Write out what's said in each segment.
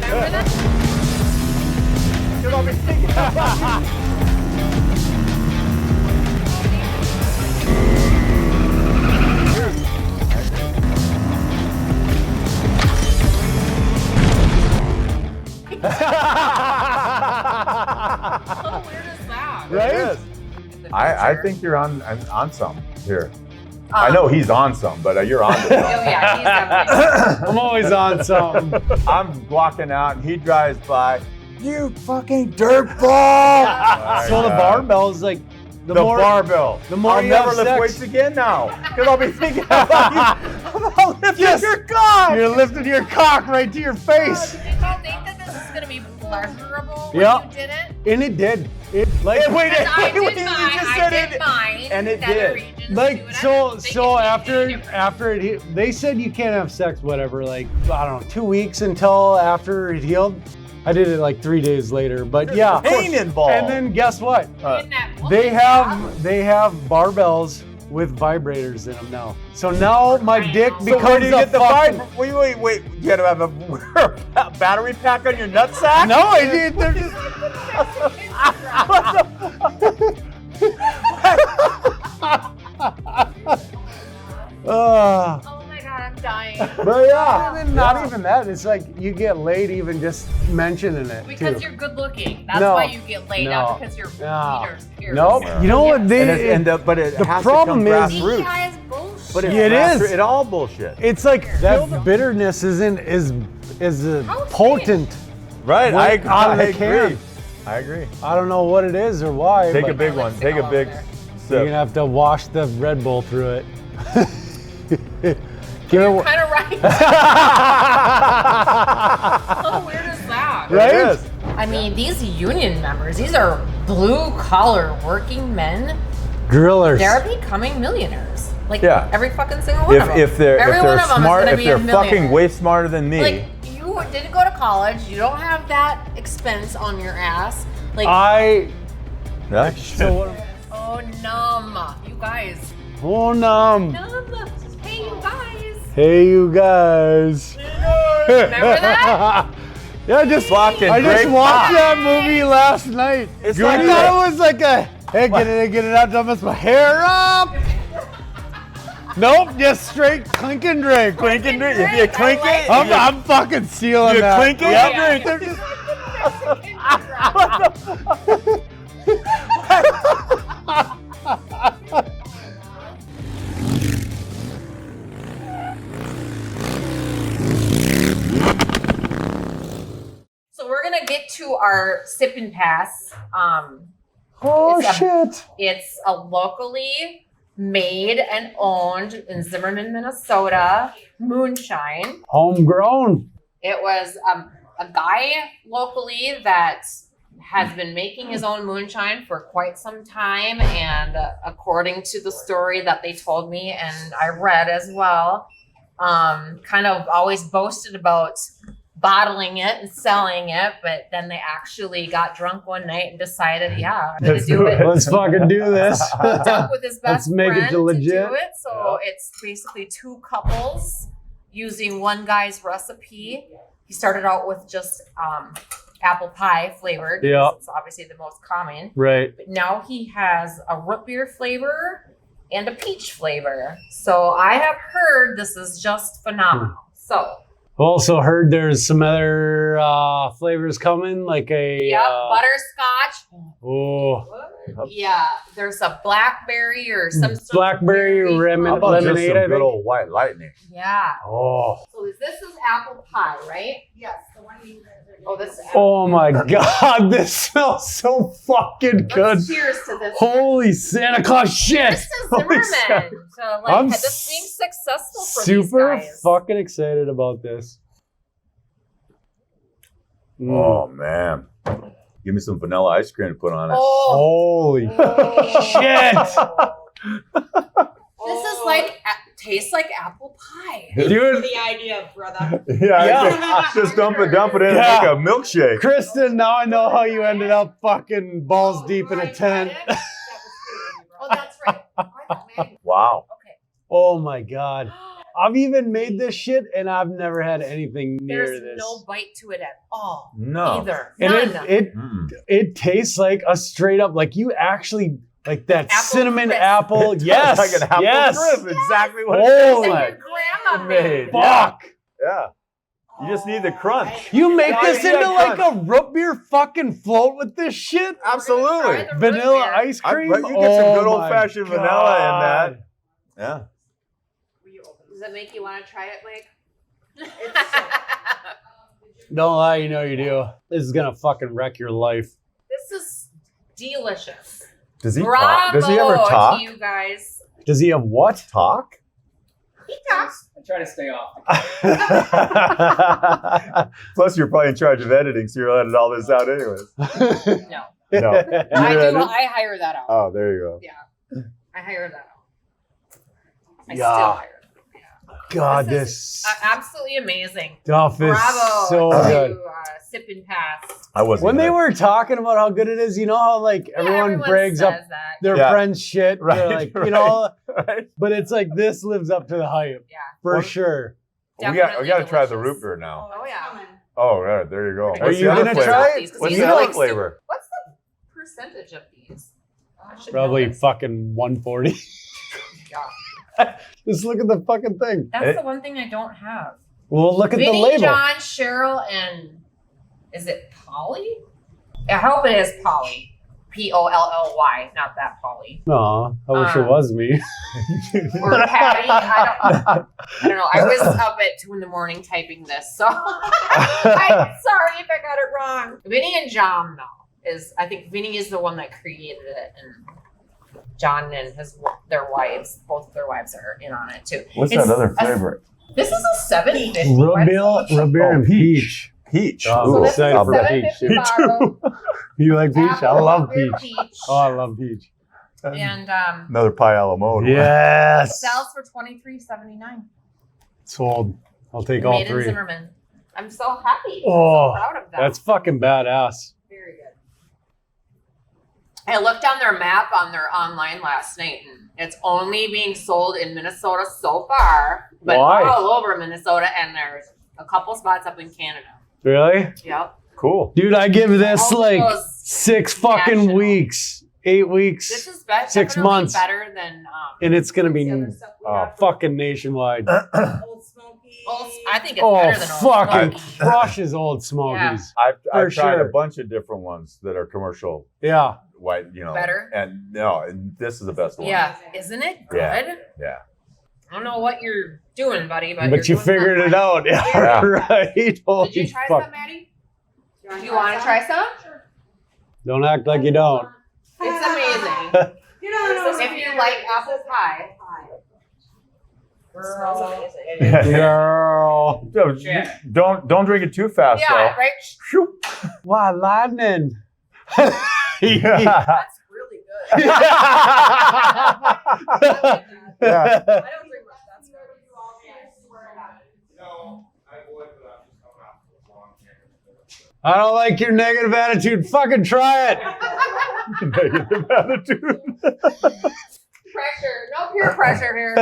that? How weird is that? Right? I think you're on some here. I know he's on some, but you're on some. Oh yeah, he's definitely. I'm always on something. I'm walking out and he drives by. You fucking dirtball! So the barbell is like the barbell. The more I'll you never have lift sex, weights again now, because I'll be thinking about lifting your cock. You're lifting your cock right to your face. Did you think that this is gonna be pleasurable when Yep. you did it? And it did. It like Wait, Because I you did just mine. said I did it. mine. and it Nether did. regions do like it. I so don't think so it's after any different. after it healed, they said you can't have sex whatever like I don't know 2 weeks until after it healed. I did it like 3 days later, but yeah. Pain involved. And then guess what? In that They woman have barbells with vibrators in them now. So now my dick So where becomes do you a get the fucking... Wait. You gotta have a battery pack on your nutsack? No, I did. They're just... Oh my god, I'm dying. But yeah, and then not even that. It's like you get laid even just mentioning it Because too. you're good looking. That's No. wiener you get laid, not because your No. wiener's pierced. Nope. You know what? They, But it the has problem to come is- grassroots. DEI is bullshit. But Yeah, it is. It all bullshit. it's like that bitterness isn't as potent. Right, Went out of the can. I agree. I don't know what it is or why. Take but a big one. Take a big You're sip. gonna have to wash the Red Bull through it. Give You're it. kind of right. How weird is that? Right? It is. I mean, these union members, these are blue-collar working men. Grillers. They're becoming millionaires. Like Yeah. every fucking single one of them. If they're Every one of them smart, is if gonna be they're a millionaire. fucking way smarter than me, Like you didn't go to college, you don't have that expense on your ass. Like yeah. So what? oh numb, you guys. Oh Numb. Hey you guys. Hey, you guys. Remember that? Yeah, I just Fucking watched great that movie last night. It's I like thought that. it was like a hey, get it out, don't mess my hair up. Nope, just straight clink and drink. Clink and drink. If you clink it, I'm fucking stealing you that. clink it, Yep. you drink. So we're gonna get to our sip and pass. Oh It's a- shit. It's a locally made and owned in Zimmerman, Minnesota, Moonshine. Homegrown. It was a guy locally that has been making his own moonshine for quite some time. And according to the story that they told me and I read as well, kind of always boasted about bottling it and selling it, but then they actually got drunk one night and decided, yeah, I'm gonna do it. Let's fucking do this. Duck with his best Let's make friend it legit. to do it. So it's basically two couples using one guy's recipe. He started out with just apple pie flavored. Yeah. It's obviously the most common. Right. But now he has a root beer flavor and a peach flavor. So I have heard this is just phenomenal. So Also heard there's some other flavors coming, like a butterscotch. oh Yeah, there's a blackberry or some sort blackberry of berry. How about just lemonade. some I good think. old white lightning? Yeah. Oh. So this is apple pie, right? Yes, the one you. Oh, this. Oh my God! This smells so fucking good. Let's cheers to this. Holy Santa Claus shit! This is Holy Zimmerman. Santa- So like I'm this being successful for Super these guys. fucking excited about this. Oh man, give me some vanilla ice cream to put on it. Oh. Holy shit! This is like tastes like apple pie. Dude, The idea, brother. Yeah. Just dump it in Yeah. and make a milkshake. Kristen, now I know how you ended up fucking balls deep in a tent. Oh, that's right. I thought maybe- Wow. Okay. Oh my God. I've even made this shit, and I've never had anything near There's this. no bite to it at all. No. Either. And None. it tastes like a straight up, like you actually, like that Apple cinnamon crisp. apple. Yes. Like an apple yes. crisp. Exactly what Holy That your grandma made. fuck. Yeah. You just need the crunch. You make Yeah, this yeah, into like crunch. a root beer fucking float with this shit? Absolutely. Try the root Vanilla beer. ice cream? But you get some good Oh old my fashioned vanilla God. in that. Yeah. Does that make you want to try it, Blake? Don't lie, you know you do. This is gonna fucking wreck your life. This is delicious. Does he Bravo talk? Does he ever talk? to you guys. Does he have what? Talk? He talks. I try to stay off. Plus, you're probably in charge of editing, so you'll edit all this out anyways. No. No. I hire that out. Oh, there you go. Yeah. I hire that out. I Yeah. still hire that. God, This this Absolutely amazing. stuff is Bravo so to good. Sip and Pass. I wasn't. When they gonna- were talking about how good it is, you know how like everyone brags says up that. their Yeah. friends' shit? They're Right, like, right. you know, Right? but it's like this lives up to the hype. Yeah. For Well, sure. We got Definitely to try the delicious. root beer now. Oh, yeah. Oh, right, there you go. Are What's you the other gonna flavor? try it? These, 'cause What's these the are other like flavor? What's the percentage of these? I should Probably know this. fucking 140. Yeah. Just look at the fucking thing. That's the one thing I don't have. Well, look at the Vinny, label. John, Cheryl, and is it Polly? I hope it is Polly. Polly, not that Polly. Aw, I wish it was me. Or Patty. I don't know. I was up at 2 a.m. typing this, so I'm sorry if I got it wrong. Vinny and John, though, I think Vinny is the one that created it, and John and their wives, both of their wives are in on it too. What's It's that other a- flavor? This is a 750. Root beer and peach. Peach. Oh, So I'm this excited is for a peach. 750 bottle. You like peach? I Apple love beer peach. Oh, I love peach. And Another pie a la mode. Yes. sells for $23.79. Sold. I'll take all Made in three. Zimmerman. I'm so happy. Oh, I'm so proud of them. That's fucking badass. Very good. I looked on their map on their online last night, and it's only being sold in Minnesota so far, but Why? all over Minnesota, and there's a couple spots up in Canada. Really? Yep. Cool. Dude, I give this All like those 6 fucking national. weeks, 8 weeks, This is 6 definitely months. better than and it's gonna be the other stuff we got. fucking nationwide. Old Smoky. I think it's Oh, better than Old fucking Smoky. crushes Old Smokies. I've For tried sure. a bunch of different ones that are commercial Yeah. white, you know. Better? And no, and this is the best one. Yeah, isn't it good? Yeah. Yeah. I don't know what you're doing, buddy, but But you you're doing figured it something. out. Yeah, Yeah. right. Did Holy you try fuck. some, Maddie? Do you want to try some? Don't act like you don't. It's amazing. You know, If you like apple pie. Smells amazing. Girl. Yeah. Don't drink it too fast Yeah, right? though. Wow, lightning. Yeah. That's really good. Yeah. I don't drink much. That's good. I don't like your negative attitude. Fucking try it. Negative attitude. Pressure. No peer pressure here.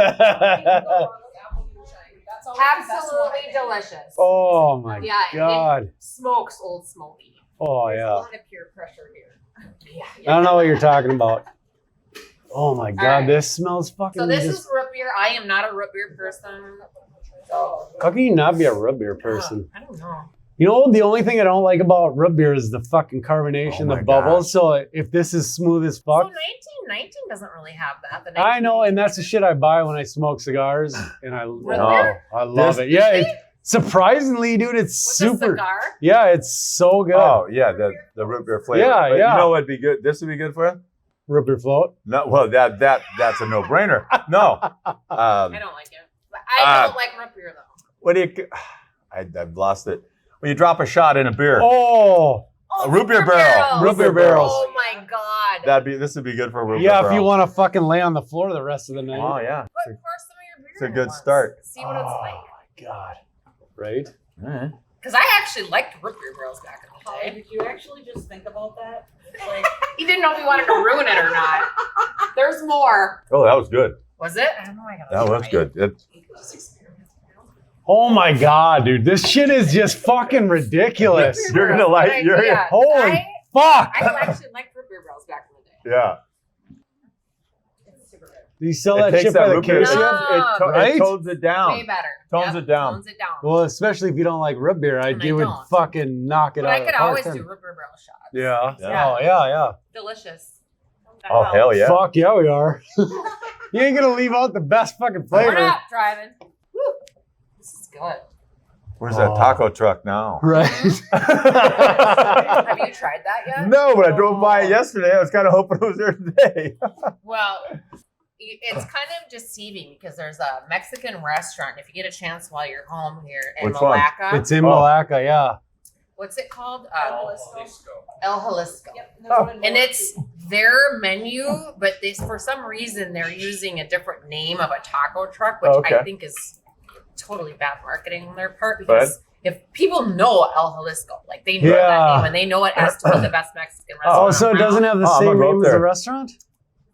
Absolutely delicious. Oh my Yeah, God. it smokes Old Smoky. Oh There's a yeah. lot of peer pressure here. Yeah. I don't know what you're talking about. Oh my God, right. this smells fucking. So this just- is root beer. I am not a root beer person. So How can you not be a root beer person? I don't know. You know, the only thing I don't like about root beer is the fucking carbonation, Oh the my bubbles. So if this is smooth as So fuck, 1919 doesn't really have that. The I know, and that's the shit I buy when I smoke cigars, and I beer? I love it. Yeah, it, surprisingly, dude, it's With super. the cigar. Yeah, it's so good. Oh yeah, the root beer flavor. Yeah, But yeah. You know what'd be good? This would be good for you. Root beer float. No, well that's a no-brainer. No. I don't like it. But I don't like root beer though. What do you? I've lost it. When you drop a shot in a beer, Oh, Oh, root beer barrel. Root beer barrels. Oh my God. this would be good for a root beer yeah. If you barrel. want to fucking lay on the floor the rest of the night. Oh yeah. But pour some of your beer It's a in good once. start. See what it's Oh like. my God. Right? Alright. Because I actually liked root beer barrels back in the Holly, day. did you actually just think about that? Like, He didn't know if we wanted to ruin it or not. There's more. Oh, that was good. Was it? I don't know. I gotta That was try. good. Oh my God, dude. This shit is just fucking ridiculous. You're gonna like. Holy fuck. I actually liked root beer barrels back in the day. Yeah. It's super good. Do you sell It that takes shit that by the root beer- case? Right? It tones it down. Way better. Tones it down. Tones it down. Well, especially if you don't like root beer, And I you would don't. fucking knock it But out I of the could park always then. do root beer barrel shots. Yeah. Yeah. Oh, yeah. Delicious. Oh hell yeah. Fuck yeah, we are. You ain't gonna leave out the best fucking We're flavor. not driving. Woo. This is good. Where's that taco truck now? Right. Have you tried that yet? No, but I drove by it yesterday. I was kind of hoping it was there today. Well, it's kind of deceiving because there's a Mexican restaurant. If you get a chance while you're home here in Which one? Malacca, It's in Oh. Malacca, yeah. what's it called? El El Jalisco. Yep. Oh. And it's their menu, but for some reason they're using a different name of a taco truck, which Okay. I think is totally bad marketing on their part because if people know El Jalisco, like they know Yeah. that name and they know it as to be the best Mexican restaurant. Oh, so it doesn't have the Oh, I'm same gonna go name up as the there. restaurant?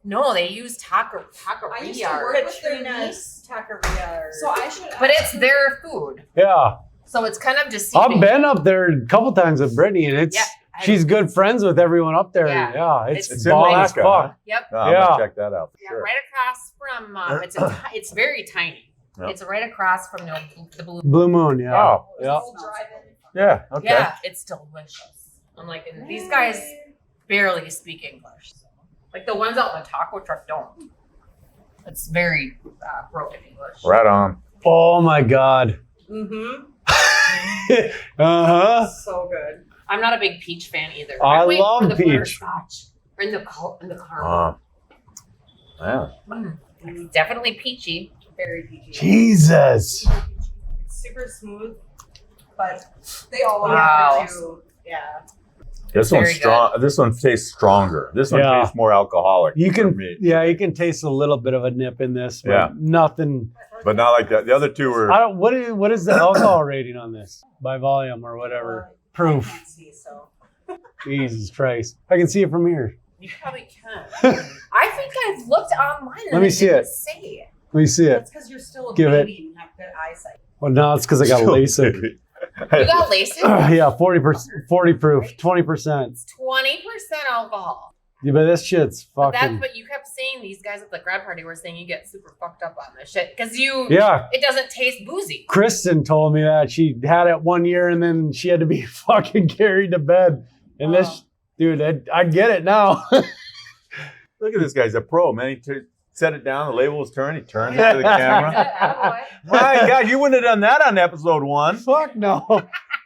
No, they use I used to work taqueria, with their nice taqueria. So I should. but it's their food, Yeah. so it's kind of deceiving. I've been up there a couple times with Brittany, and Yeah, she's good friends with everyone up there. Yeah. Yeah, It's it's in ball ass Alaska, fuck. Yep. No, I'm Yeah. gonna check that out for Yeah, sure. right across from it's very tiny. Yeah. It's right across from the blue. Blue Moon, yeah. Oh. Yeah. Yeah. Okay. Yeah, it's delicious. I'm like, and these guys barely speak English. Like the ones out in the taco truck don't. It's very broken English. Right on. Oh my God. Mm-hmm. Uh-huh. So good. I'm not a big peach fan either. I I'm waiting love for the peach. butterscotch. Or in the caramel. Yeah. It's definitely peachy. Very peachy. Jesus. It's super smooth, but they all Wow. have to. Yeah. This Very one's strong. This one tastes stronger. This one Yeah. tastes more alcoholic. You for can, me. yeah, you can taste a little bit of a nip in this, but Yeah. nothing. But not like that. The other two were. I don't. What is the alcohol rating on this by volume or whatever? I Proof. can't see, so. Jesus Christ! I can see it from here. You probably can. I think I've looked online and Let me it see didn't it. say it. Let me see it. That's because you're still a Give it. baby and have good eyesight. Well, no, it's because I got LASIK. You got LASIK? Yeah, 40 proof, 20%. It's 20% alcohol. Yeah, but this shit's But that's fucking. what you kept saying. These guys at the grad party were saying you get super fucked up on this shit because Yeah, it doesn't taste boozy. Kristen told me that she had it 1 year and then she had to be fucking carried to bed. And this, dude, I get it now. Look at this guy's a pro, man. He set it down. The label was turned. He turned it to the camera. My God, you wouldn't have done that on episode 1. Fuck no.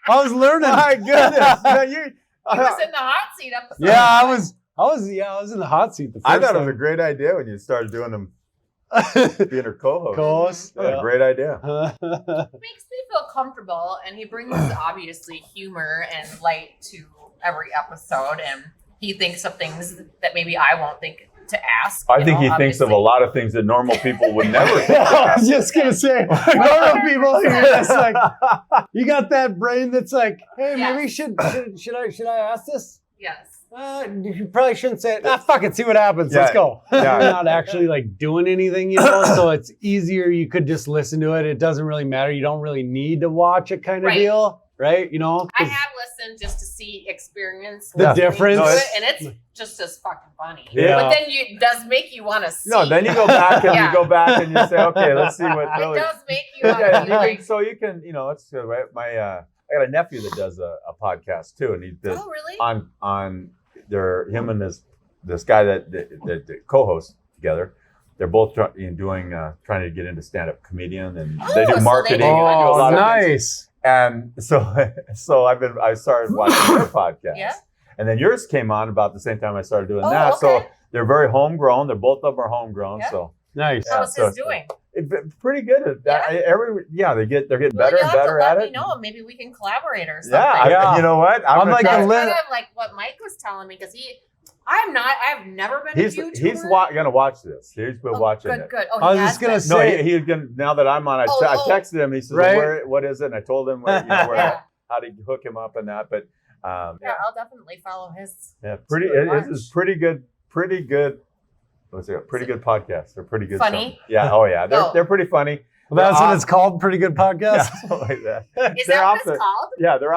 I was learning. My goodness. Man, you- He was in the hot seat up. Yeah, I was in the hot seat. The first I thought it was a time. great idea when you started doing them being her co-host. Co-host. That was a great idea. Makes me feel comfortable, and he brings obviously humor and light to every episode, and he thinks of things that maybe I won't think to ask. I you think know, he thinks of a obviously. lot of things that normal people would never think of. I was just gonna say, normal people here, it's like you got that brain that's like, hey, Yes. maybe should I ask this? Yes. You probably shouldn't say it. Fuck it, see what happens. Let's Yeah. go. Yeah. You're not actually like doing anything, so it's easier. You could just listen to it. It doesn't really matter. You don't really need to watch it, kind of Right. deal, right? I have listened just to see experience The listening difference. to No, it, and it's just as fucking funny. Yeah. But then it does make you want to see. No, then you go back and Yeah. you go back and you say, okay, let's see what it really. does make you want Yeah, to you be like, can, so you can, it's right. I got a nephew that does a podcast too, and he does oh really? on him and this guy that co-host together. They're both trying to get into stand-up comedian, and they Oh, so do they marketing. do- and they do a Oh, lot of things. nice. And so I started watching your podcast. Yeah. And then yours came on about the same time I started doing Oh, that. So okay. they're very homegrown. They're both of them are homegrown. Yeah. So Nice. Yeah, How's so his doing? pretty good at that. They're getting Well, better you'll and have better to at let it. me know. Maybe we can collaborate or something. Yeah, Yeah. you know what? I'm gonna like try- a That's li- kind of like what Mike was telling me because I've never been a He's YouTuber. gonna watch this. He's been watching good, it. Good. Oh, I was he just has gonna been. say- No, he's gonna. Now that I'm on, I texted him. He says, Right. what is it? And I told him where, Yeah. how to hook him up and that. But Yeah, I'll definitely follow his. yeah, It's pretty good. Pretty good. What's it? Pretty good podcast. They're pretty good. Funny? stuff. Yeah. Oh yeah. Oh. They're pretty funny. Well, that's what it's called. Pretty good podcast. Yeah, something like that. Is They're that off what it's called? Yeah, they're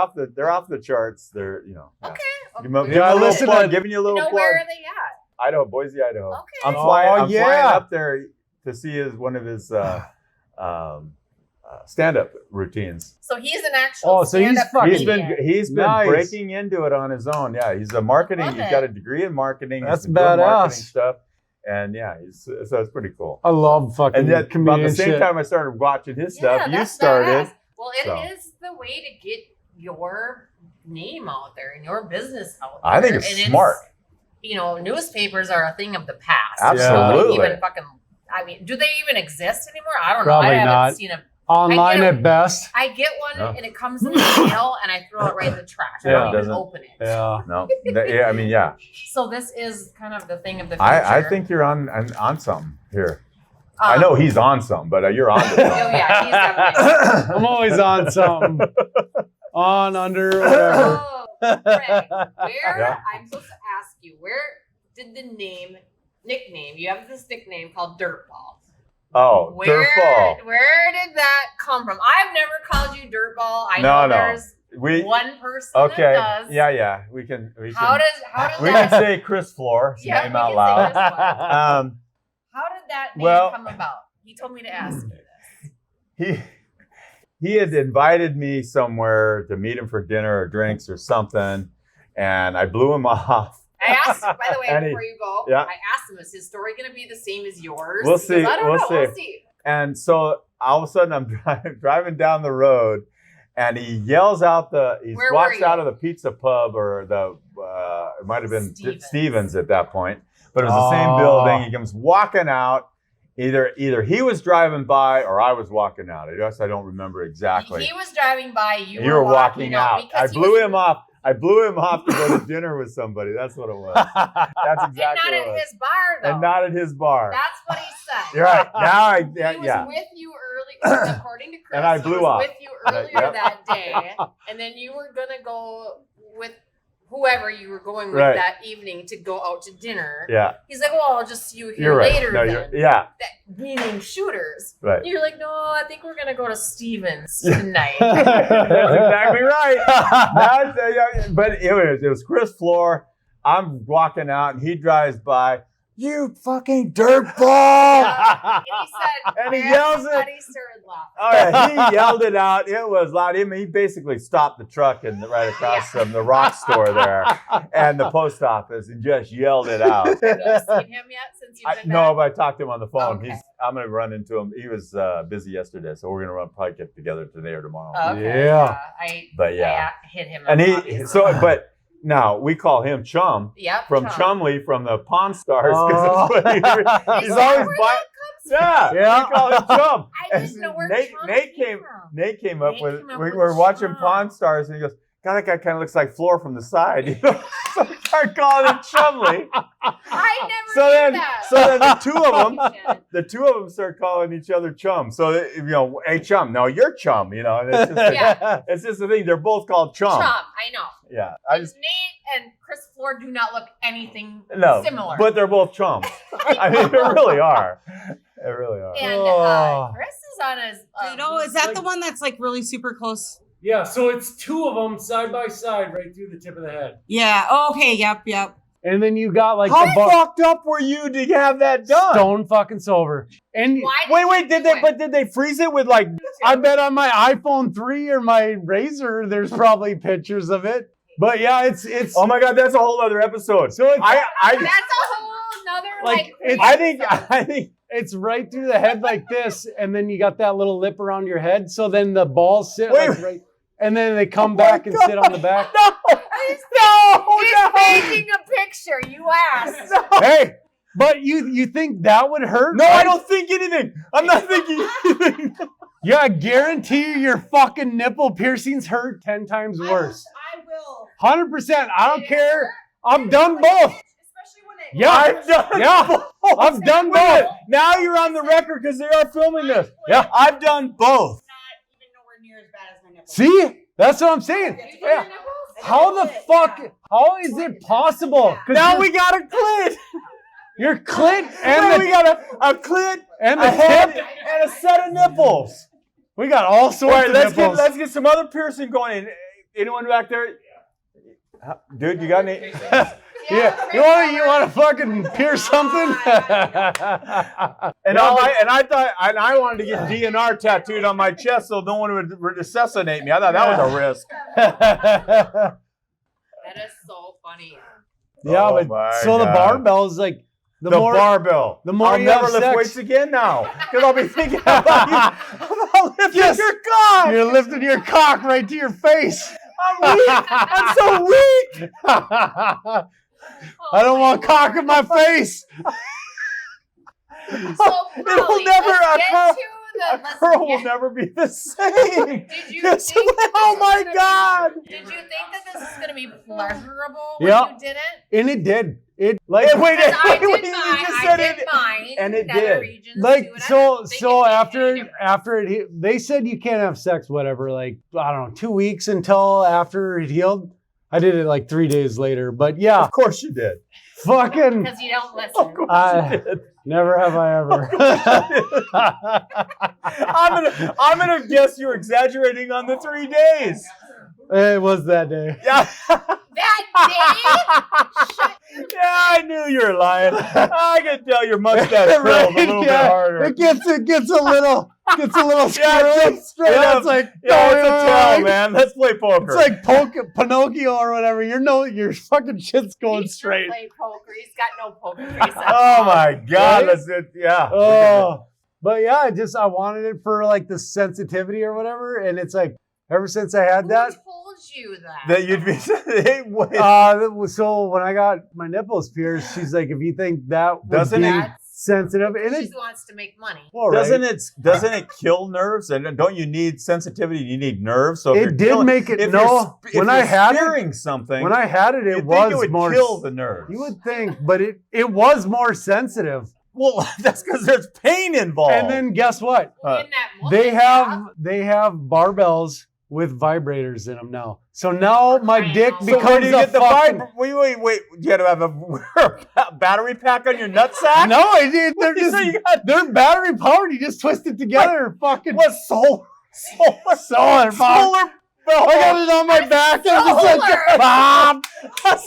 off the charts. They're yeah. Okay. Give 'em a Yeah, little listen plug, to- giving you a little plug. Where are they at? Idaho, Boise, Idaho. Okay. I'm Oh, flying yeah. up there to see one of his stand-up routines. So he's an actual so he's stand-up fucking- comedian. He's been Nice. breaking into it on his own. Yeah, he's a marketing. Love He's it. got a degree in marketing. That's he's doing marketing badass. stuff. And yeah, so it's pretty cool. I love fucking And yet, about comedian the same shit. time I started watching his stuff, you that's started. badass. Well, it is so. the way to get your name out there and your business out there. I think it's And smart. You know, newspapers are a thing of the past. Absolutely. Nobody even fucking. I mean, do they even exist anymore? I don't Probably know. I haven't not. seen them. Online I get at best. I get one No. and it comes in the mail and I throw it right in the trash. I Yeah. don't even Doesn't- open it. Yeah. No, yeah, I mean, yeah. So this is kind of the thing of the future. I think you're on something here. I know he's on something, but you're on to Oh something. yeah, he's definitely. I'm always on something. On, under, whatever. Oh, Greg, where Yeah. I'm supposed to ask you, where did the nickname? You have this nickname called Dirtball. Oh, Where Dirtball. where did that come from? I've never called you Dirtball. I No, know no. there's We one person okay. that does. Yeah. We can. How does We can that? say Chris Floor his Yeah, name we out can say loud. Chris Floor. Um, How did that name Well- come about? He told me to ask you this. he had invited me somewhere to meet him for dinner or drinks or something, and I blew him off. I asked, by the way, And he- before you go, yeah. I asked him, is his story going to be the same as yours? We'll Because see, I don't we'll know. see. We'll see. And so all of a sudden I'm driving down the road, and he yells out he Where walks were you? out of the pizza pub or the it might have been Stevens. Stevens at that point, but it was the same Oh. building. He comes walking out. Either he was driving by or I was walking out. I guess I don't remember exactly. He was driving by. You were walking out. I because he blew was- him off. I blew him off to go to dinner with somebody. That's what it was. That's And exactly not what it at was. his bar, though. And not at his bar. That's what he said. You're right. Now He was with you early, according to Chris. And I he blew was off. with you earlier Yep. that day, and then you were gonna go with whoever you were going with Right. that evening to go out to dinner. Yeah. He's like, "Well, I'll just see you here You're right. later." No, then. yeah. That, meaning shooters. Right. You're like, "No, I think we're gonna go to Stevens tonight." That's exactly right. But it was Chris Floor. I'm walking out, and he drives by. You fucking dirtball! And he said, And he "Man," yells it. and he started laughing. Oh yeah, he yelled it out. It was loud. He basically stopped the truck right across from the rock store there and the post office and just yelled it out. Have you seen him yet since you've been No, back? but I talked to him on the phone. Okay. I'm gonna run into him. He was busy yesterday, so we're gonna probably get together today or tomorrow. Okay, Yeah. But yeah. I hit him. And obviously. but now we call him Chum Yep, from Chum. Chumley from the Pawn Stars Oh. because he's Is that always where by. that Yeah, Yeah. we call him Chum. I didn't know where Nate, Chum Nate came came. from. Nate came up Nate with. came up We with were watching Chum. Pawn Stars, and he goes, "God, that guy kind of looks like Floor from the side." You know? So we started calling him Chumley. I never So knew then, that. so then the Shit. two of them start calling each other Chum. So hey Chum, no, you're Chum. You know, and it's just Yeah. it's just the thing. They're both called Chum. Chum, I know. Yeah, I just Nate and Chris Floor do not look anything no, similar. but they're both chums. I mean, they really are. They really are. and Oh. Chris is on his. Is that the one that's like really super close? Yeah, so it's two of them side by side right through the tip of the head. Yeah. Oh, okay. Yep. And then you got like How the fucked up were you to have that done? stone fucking sober. And Why Wait, you did do it? they freeze it with like? I bet on my iPhone 3 or my Razr, there's probably pictures of it. But yeah, it's Oh my God, that's a whole other episode. so it's I That's a whole nother Like, it's- I think it's right through the head like this, and then you got that little lip around your head. So then the balls sit Wait. like right, and then they come Oh my back and God. sit on the back. He's painting a picture. You asked. Hey, but you think that would hurt? No, I right? don't think anything. I'm not thinking anything. Yeah, I guarantee you your fucking nipple piercings hurt 10 times worse. I will. 100%. I don't Did it care. hurt? I've done both. Especially when it. Yeah, I've done yeah. both. I've done Wait a minute. both. Now you're on the record because they are filming this. Yeah. I've done both. Not even nowhere near as bad as my nipple. See? That's what I'm saying. You did Yeah. your nipples? How the fuck? How is it possible? 'Cause Now your- we got a clit. your clit And and we the got a clit, and a the head, tip. and got a set of nipples. We got all sorts All right, of let's nipples. get some other piercing going. In. Anyone back there? Dude, you got any? Yeah, you want to fucking pierce something? And I wanted to get DNR tattooed on my chest so no one would assassinate me. I thought that was a risk. That is so funny. Yeah, Oh but my so the God. barbell is like the barbell. the more I'll you never have lift sex- weights again now because I'll be thinking about lifting Yes. your cock. You're lifting your cock right to your face. I'm weak. I'm so weak. I don't want cock in my face. So It'll Molly, never let's occur. get to A girl will never be the same. Did you Yes, think oh my God. Did you think that this is going to be pleasurable Yeah. when you did it? And it did. It like Hey, wait, Because I wait, did you mine. just I said did it. mine. And it Nether did. regions like too, and I don't think so it made after any difference. they said you can't have sex whatever like I don't know 2 weeks until after it healed. I did it like 3 days later, but yeah, Of course you did. fucking Because you don't listen. Of course I- you did. never have I ever. I'm gonna guess you're exaggerating on the 3 days. It was that day. Yeah. That day? Shut Yeah, I knew you were lying. I could tell your mustache curls a little bit harder. It gets a little Yeah, squirrely. it's straight Yeah, up. it's like Yeah, it's a tell, like- man. Let's play poker. It's like Pinocchio or whatever. Your fucking shit's going He's straight. Play poker. He's got no poker face. Oh my God! Right? Let's do it. Yeah. Oh, but yeah, I wanted it for like the sensitivity or whatever, and it's like ever since I had Who that. told you that? That you'd be. Hey, wait. So when I got my nipples pierced, she's like, if you think that would Doesn't be it- sensitive, and She it wants to make money. all right. Doesn't it kill nerves? And don't you need sensitivity? You need nerves. So if you're It did killing- make it if no. you're- When if I you're had it, spearing something, when I had it, you'd it think was it would more. kill the nerves. You would think, but it was more sensitive. Well, that's because there's pain involved. And then guess what? Well, in that moment, They yeah. have barbells with vibrators in them now. So now my dick So so where becomes do you a get the fucking. Wait. You got to have a battery pack on your nutsack? No, I did. They're You say just you got they're battery powered. You just twist it together. Fucking what solar solar powered. solar I got it on my back. I'm just like, Solar. Bob. Elon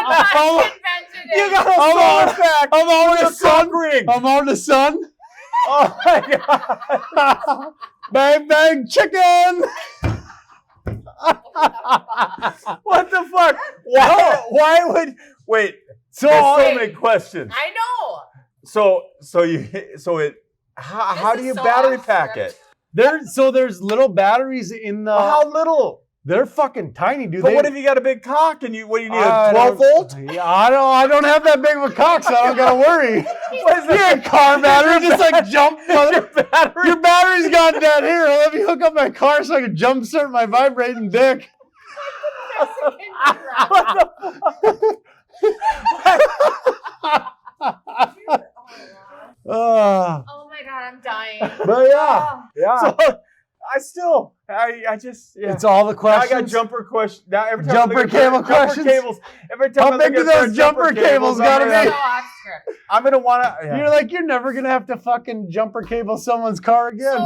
Musk I'm- invented it. You got a I'm solar on- pack. I'm on the Your sun. cock ring. I'm on the sun. Oh my God. Bang bang chicken. What the fuck? Why would wait? So There's so Wait. many questions. I know. How do is you so battery off pack script. it? There's little batteries in the. How little? They're fucking tiny, dude. But what if you got a big cock and you need I a don't- 12 volt? Yeah, I don't have that big of a cock, so I don't gotta worry. What is You're a car battery, just like jump. Your battery? Your battery's got dead. Here, let me hook up my car so I can jump start my vibrating dick. Oh my God, I'm dying. But yeah, Oh. So I just yeah. it's all the Now I questions. got jumper questions. Now every time Jumper I look at cable jumper questions? cables, every time How I big look do at those jumper cables gotta So be? off script. I'm gonna wanna. Yeah. You're like, you're never gonna have to fucking jumper cable someone's car again. So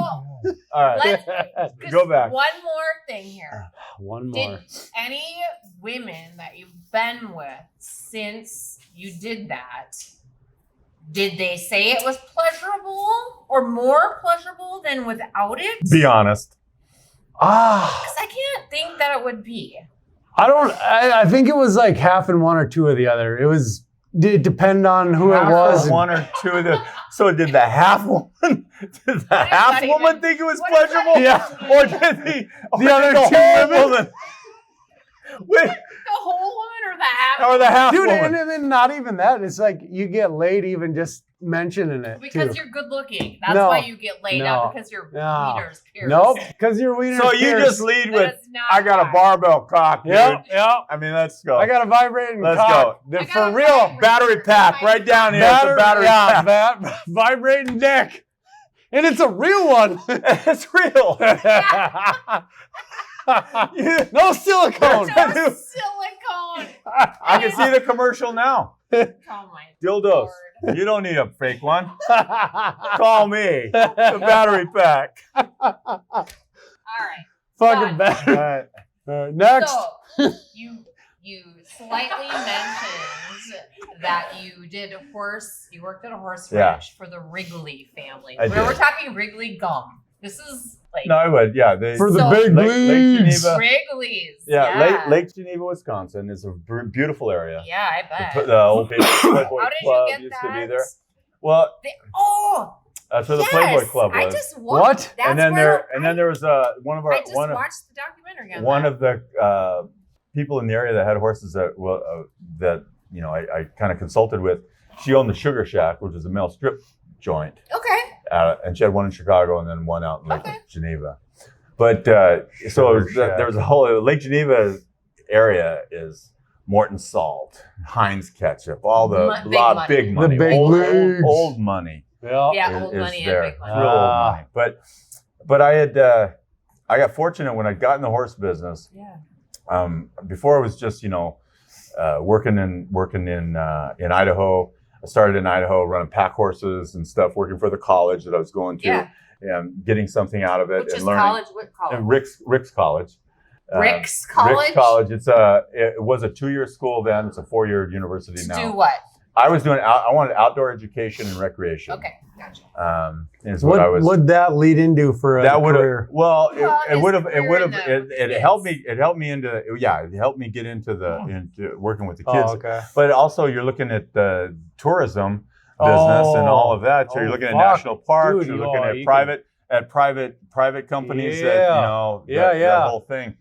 All right, let's go back. One more thing here. One Did more. any women that you've been with since you did that, did they say it was pleasurable or more pleasurable than without it? Be honest. Because I can't think that it would be. I think it was like half and one or two of the other. It depend on who Half it was. or one or two of the. So did the half woman? Did the half that woman even- think it was what is that pleasurable? Yeah. Or did the other the two whole women? woman? Wait, The whole woman or the half? or the half Dude, woman? and then not even that. It's like you get laid even just mentioning it. Because too. you're good looking. That's No. why you get laid, No. not because your No. wiener's pierced. Nope, because your wiener. So you just lead with, That is not I got a why. barbell cock, dude. Yep, yep. I mean, let's go. I got a vibrating Let's cock. go. I got For a real. vibrator. Battery pack right down here. It's a battery yeah, pack. vibrating dick. And it's a real one. It's real. You- No silicone. No silicone. I can see the commercial now. Oh my Dildos. Lord. You don't need a fake one. Call me. The battery pack. All right. Fucking But- bad. Next. So you slightly mentioned that you worked at a horse Yeah. ranch for the Wrigley family. I We're did. talking Wrigley gum. This is like No, I would. Yeah. For the So- big Lake leagues. Geneva. Wrigley's. Yeah, Lake Geneva, Wisconsin is a beautiful area. Yeah, I bet. The old Playboy How did you Club get used that? to be there. Well, Yes, that's where the Playboy Club was. I just What? watched. That's and then where there was one of our I just one watched the documentary on one that. of the people in the area that had horses that I kind of consulted with. She owned the Sugar Shack, which is a male strip joint, Okay. and she had one in Chicago and then one out in Lake Okay. Geneva. But Sugar Shack. there was a whole Lake Geneva area is Morton Salt, Heinz ketchup, all the big money, The big leagues. old money. Yeah. Yeah, is- old is money there. and big money. Real old money. But I got fortunate when I got in the horse business. Yeah. Before I was just working in Idaho. I started in Idaho running pack horses and stuff, working for the college that I was going to, Yeah. and getting something out of it Which and is learning. college? What college? And Rick's College. Rick's College? Rick's College. It was a 2-year school then. It's a 4-year university To now. do what? I was doing. I wanted outdoor education and recreation. Okay, gotcha. Is what I was. Would that lead into for a That would career? have. Well, Well, it would have. it's It would have. career in It the helped me. kids. It helped me into. Yeah, it helped me get into into working with the kids. Oh, okay. But also, you're looking at the tourism business and all of that. So you're looking at national parks. Dude, you're looking at you private companies that Yeah. that whole thing.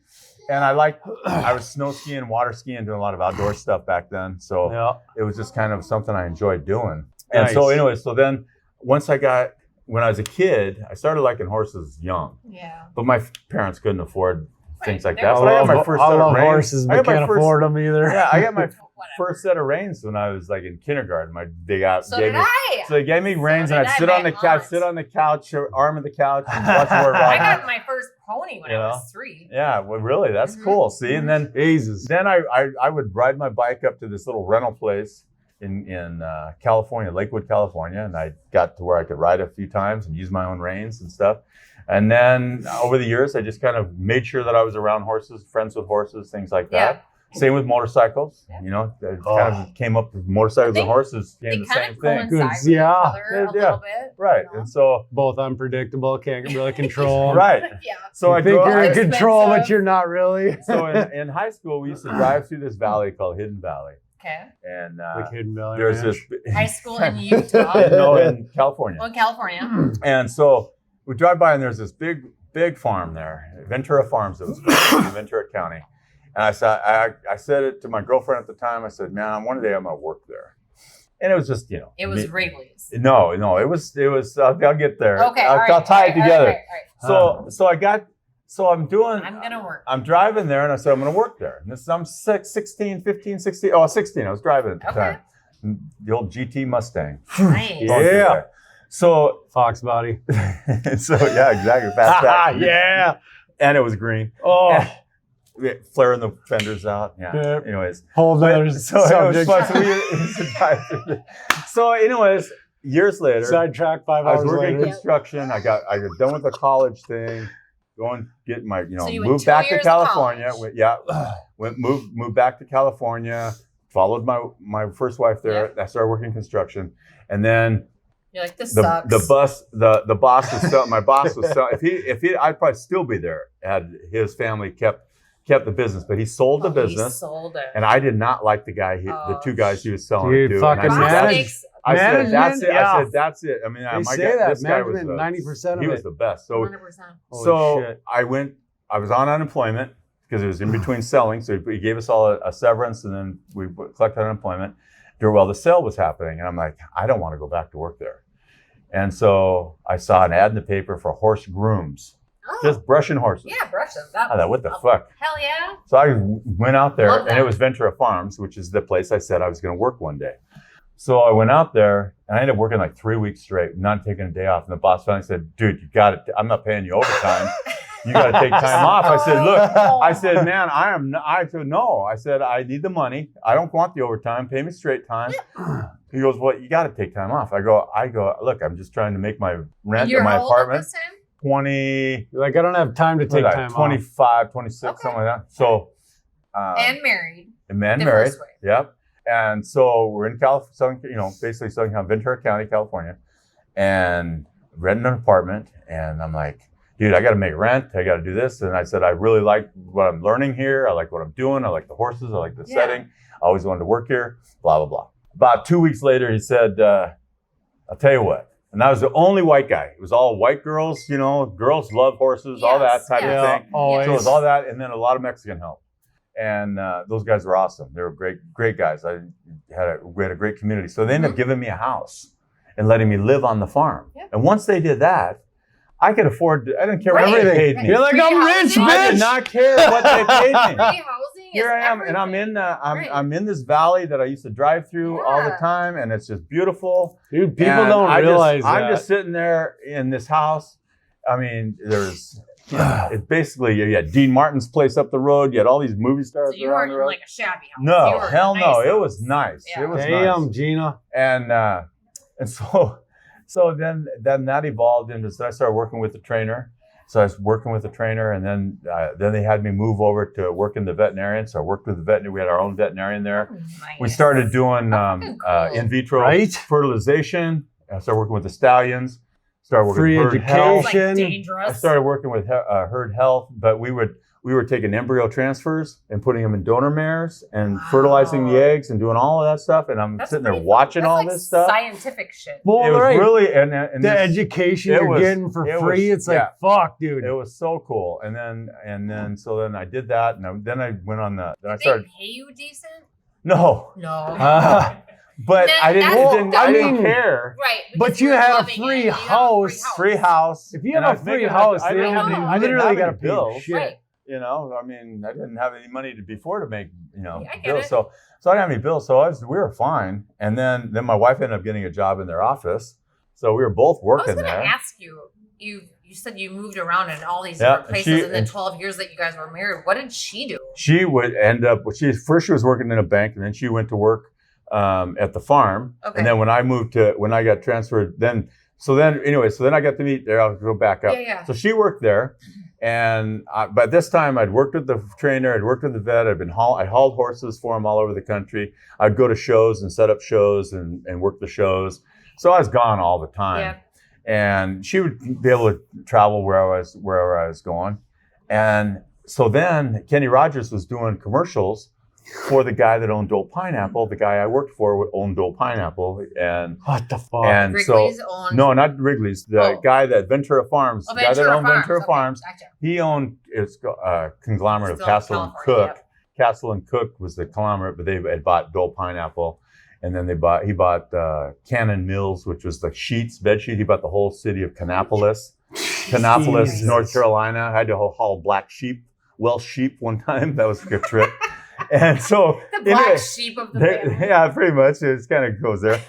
And I was snow skiing, water skiing, doing a lot of outdoor stuff back then. So Yeah. it was just kind of something I enjoyed doing. And so Nice. anyway, so then when I was a kid, I started liking horses young, Yeah. but my parents couldn't afford things like Right. that. I But I got my love, first I set of love reins. horses, I but got my can't first- afford them either. Yeah, I got my Whatever. first set of reins when I was like in kindergarten. They So gave did me. I. So they gave me reins, and did I'd I. sit My on the couch, aunt. arm of the couch, and watch them work I out. got my first pony when You I know? was 3. Yeah, well, really, that's Mhm. cool. See, and then Jesus. I would ride my bike up to this little rental place in California, Lakewood, California, and I got to where I could ride a few times and use my own reins and stuff. And then over the years, I just kind of made sure that I was around horses, friends with horses, things like that. Same with motorcycles. Yeah. You know, it kind of came up with motorcycles and horses, They came the kind same of thing. coincide Good, with yeah. each other a Yeah. little bit. Right. you know? And so, Both unpredictable, can't really control 'em. right. Yeah. So You I think drove. you're in Expensive. control, but you're not really. So in high school, we used to drive through this valley called Hidden Valley. Okay. And Like Hidden Valley there's Ranch. this. High school in Utah. No, in California. Oh, California. And so we drive by, and there's this big farm there, Ventura Farms. It was in Ventura County. And I said it to my girlfriend at the time. I said, "Man, one day I'm gonna work there." And it was just, It was Wrigleys. No, it was. I'll get there. Okay. I'll tie it together. All right. So I'm doing. I'm going to work. I'm driving there, and I said, I'm going to work there. And I'm 16. Oh, 16. I was driving at the Okay. time. The old GT Mustang. Nice. Yeah. Going through there. So, Fox body. yeah, exactly. Fast back. Yeah. And it was green. Oh, Flaring the fenders out. Yeah. Yeah. Anyways. whole other So, it subject. was fun. So, we used to drive through the- so anyways, years later, Sidetrack 5 I was hours working later. construction. I got done with the college thing. Going get my So you went moved 2 back to years of California. college. Moved back to California. Followed my first wife there. I started working construction, and then You're like, this the sucks. the boss was selling. My boss was selling. If he I'd probably still be there had his family kept the business, but he sold the He business. sold it. And I did not like the guy, the Oh, 2 guys he was selling Dude, it to. fucking And I said, manage- that's- I said, that's management, it. yeah. I said, that's it. I mean, They my say guy, that this guy was management, 90% he of was it. the best. So 100%. Holy so shit. I was on unemployment because it was in between selling. So he gave us all a severance, and then we collected unemployment. Well, the sale was happening, and I'm like, I don't want to go back to work there. And so I saw an ad in the paper for horse grooms, Oh, just brushing horses. yeah, brushes. I thought, what the fuck? Hell yeah. So I went out there, Love and that. it was Ventura Farms, which is the place I said I was going to work one day. So I went out there, and I ended up working like 3 weeks straight, not taking a day off. And the boss finally said, "Dude, you got it. I'm not paying you overtime." You got to take time off. I said, look, I said, man, I said, no. I said, I need the money. I don't want the overtime. Pay me straight time. He goes, well, you got to take time off. I go, look, I'm just trying to make my rent in my apartment. 20. Like, I don't have time to take time 25, 26, something like that. So. And married. And married. Yep. And so we're in basically Southern California, Ventura County, California, and renting an apartment. And I'm like, dude, I got to make rent. I got to do this. And I said, I really like what I'm learning here. I like what I'm doing. I like the horses. I like the setting. I always wanted to work here, blah, blah, blah. About 2 weeks later, he said, I'll tell you what. And I was the only white guy. It was all white girls, girls love horses, all that type of thing. Always. So it was all that. And then a lot of Mexican help. And those guys were awesome. They were great guys. We had a great community. So they ended up giving me a house and letting me live on the farm. Yep. And once they did that, I could afford I didn't care what they paid me. You're like, I'm rich, bitch. I did not care what they paid me. Free housing. Here I am, and I'm in this valley that I used to drive through all the time, and it's just beautiful. Dude, people don't realize that. I'm just sitting there in this house. I mean, there's. It's basically you had Dean Martin's place up the road. You had all these movie stars so you around the road. Like a shabby house. No, hell no. It was nice. Yeah. It was Damn, nice. Gina. And so then that evolved into. So I started working with the trainer. So I was working with the trainer, and then they had me move over to work in the veterinarian. So I worked with the veterinarian. We had our own veterinarian there. Nice. We started doing in vitro fertilization. I started working with the stallions. Started working free with education. Dangerous. I started working with herd health, but we were taking embryo transfers and putting them in donor mares and fertilizing the eggs and doing all of that stuff. And I'm sitting there watching all this stuff. Scientific shit. Well, it was really and the education you're getting for free. It's like fuck, dude. It was so cool. And then so I did that, and then I went on the. Then I started. started. Pay you decent? No. But I didn't care. Right. But you had a free house. Free house. If you have a free house, I literally got to pay bills. shit. Right. I mean, I didn't have any money before to make, bills. So I didn't have any bills. So we were fine. And then my wife ended up getting a job in their office. So we were both working there. I was going to ask you, you said you moved around in all these different places in the 12 years that you guys were married. What did she do? She would end up, she was working in a bank, and then she went to work at the farm. Okay. And then when I got transferred, then I got to meet there. I'll go back up. So she worked there. And by this time, I'd worked with the trainer, I'd worked with the vet, I hauled horses for him all over the country. I'd go to shows and set up shows and work the shows. So I was gone all the time. Yeah. And she would be able to travel wherever I was going. And so then Kenny Rogers was doing commercials for the guy that owned Dole Pineapple. The guy I worked for owned Dole Pineapple. And what the fuck? And Wrigleys no, not Wrigleys. The guy that Ventura Farms, the guy that owned Ventura Farms, gotcha. He owned it's a conglomerate of Castle and Cook. Yep. Castle and Cook was the conglomerate, but they had bought Dole Pineapple. And then he bought Cannon Mills, which was the bed sheet. He bought the whole city of Kannapolis, North Carolina. I had to haul black sheep, Welsh sheep one time. That was a good trip. And so the black sheep of the family. Yeah, pretty much. It kind of goes there.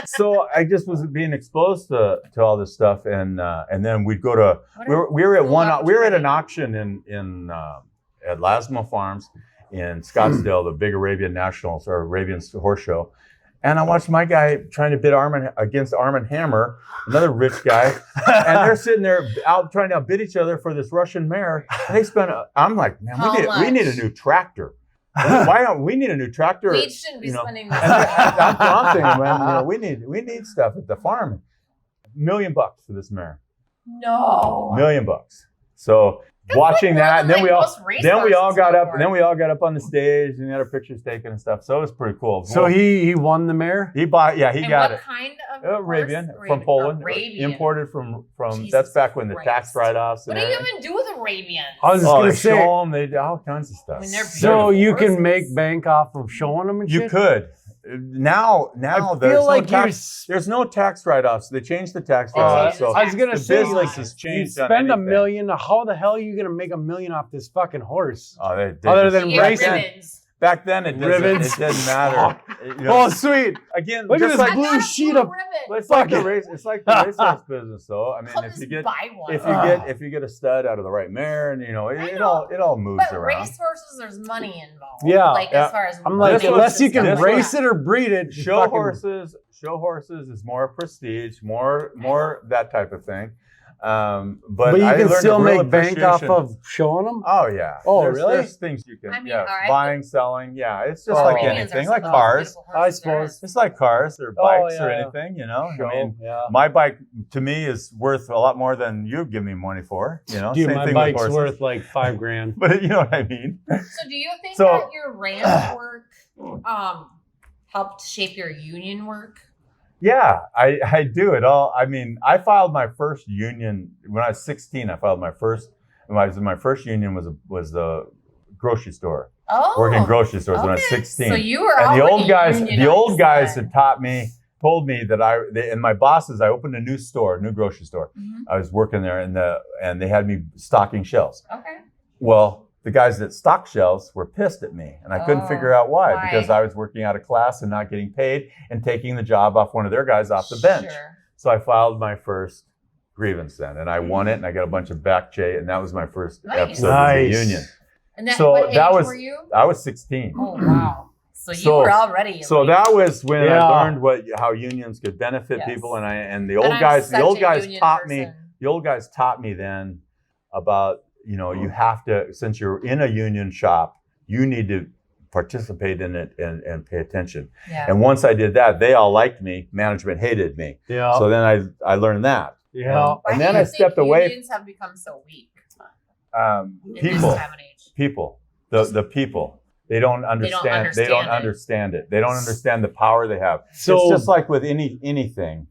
So I just was being exposed to all this stuff, and then we'd go to we were at an auction in at Lasmo Farms in Scottsdale, the big Arabian Nationals or Arabian Horse Show. And I watched my guy trying to bid against Arm & Hammer, another rich guy, and they're sitting there trying to outbid each other for this Russian mare. And they spent. I'm like, man, we need a new tractor. Why don't we need a new tractor? We shouldn't be spending this. That's what I'm thinking, man. We need stuff at the farm. $1 million for this mare. No. $1 million. So watching that, and then we all got up on the stage and had our pictures taken and stuff. So it was pretty cool. So he won the mare? He got it. What kind of Arabian from Poland, imported from. Jesus that's back when the tax write-offs. What do you even do with Arabian? I was just gonna say, show them. They do all kinds of stuff. So you can make bank off of showing them and shit? You could. Now there's no tax write-offs. They changed the tax write-offs. So I was gonna say, business has changed. You spend $1 million. How the hell are you gonna make $1 million off this fucking horse? Other than racing. back then it Ribbons. didn't matter. You know, Oh, sweet. again, Look at just this like blue sheet of. it's like the race. It's like the racehorse business, though. I mean, I'll if just you get buy one. if you get a stud out of the right mare, and it all moves But around. racehorses, there's money involved. Yeah. Like as far as I'm like, This was- unless you can this race was- it or breed it. Show horses is more prestige, more that type of thing. But you I can learned still a real make bank off appreciation- of showing them. Oh yeah. Oh, really? There's things you can, I mean, all right, buying, selling. Yeah, it's just Oh. like Canadians anything, are like some of the most cars. beautiful horses I there suppose. is. It's like cars or Oh, bikes or yeah. anything, I mean, yeah. my bike to me is worth a lot more than you give me money for. Dude, Same my thing bike's with horses. worth like $5,000. But you know what I mean. So do you think So- that your ranch work helped shape your union work? Yeah, I do it all. I mean, I filed my first union when I was 16. I filed my first. My first union was the grocery store. Oh, Working grocery stores when I was okay. 16. So you were And the old already guys unionized had told me that and my bosses, I opened a new grocery store. then. I was working there and they had me stocking shelves. Okay. Well, the guys that stocked shelves were pissed at me and I couldn't Oh, figure out why, why? because I was working out of class and not getting paid and taking the job off one of their guys off the bench. Sure. So I filed my first grievance then and I won it and I got a bunch of back pay and that was my first Nice. episode of Nice. the union. And that, So what age that was- were you? I was 16. Oh wow. So you So- were already. So like, that was when Yeah. I learned how unions could benefit Yes. people, and and the old I'm guys such a union taught me. person. The old guys taught me then about you have to, since you're in a union shop, you need to participate in it and pay attention. Yeah. And once I did that, they all liked me. Management hated me. Yeah. So then I learned that. Yeah. Why And do then you I think stepped away. Unions have become so weak in this People. time and age. People, the people, they don't understand. They don't understand it. They don't understand the power they have. So It's just like with anything.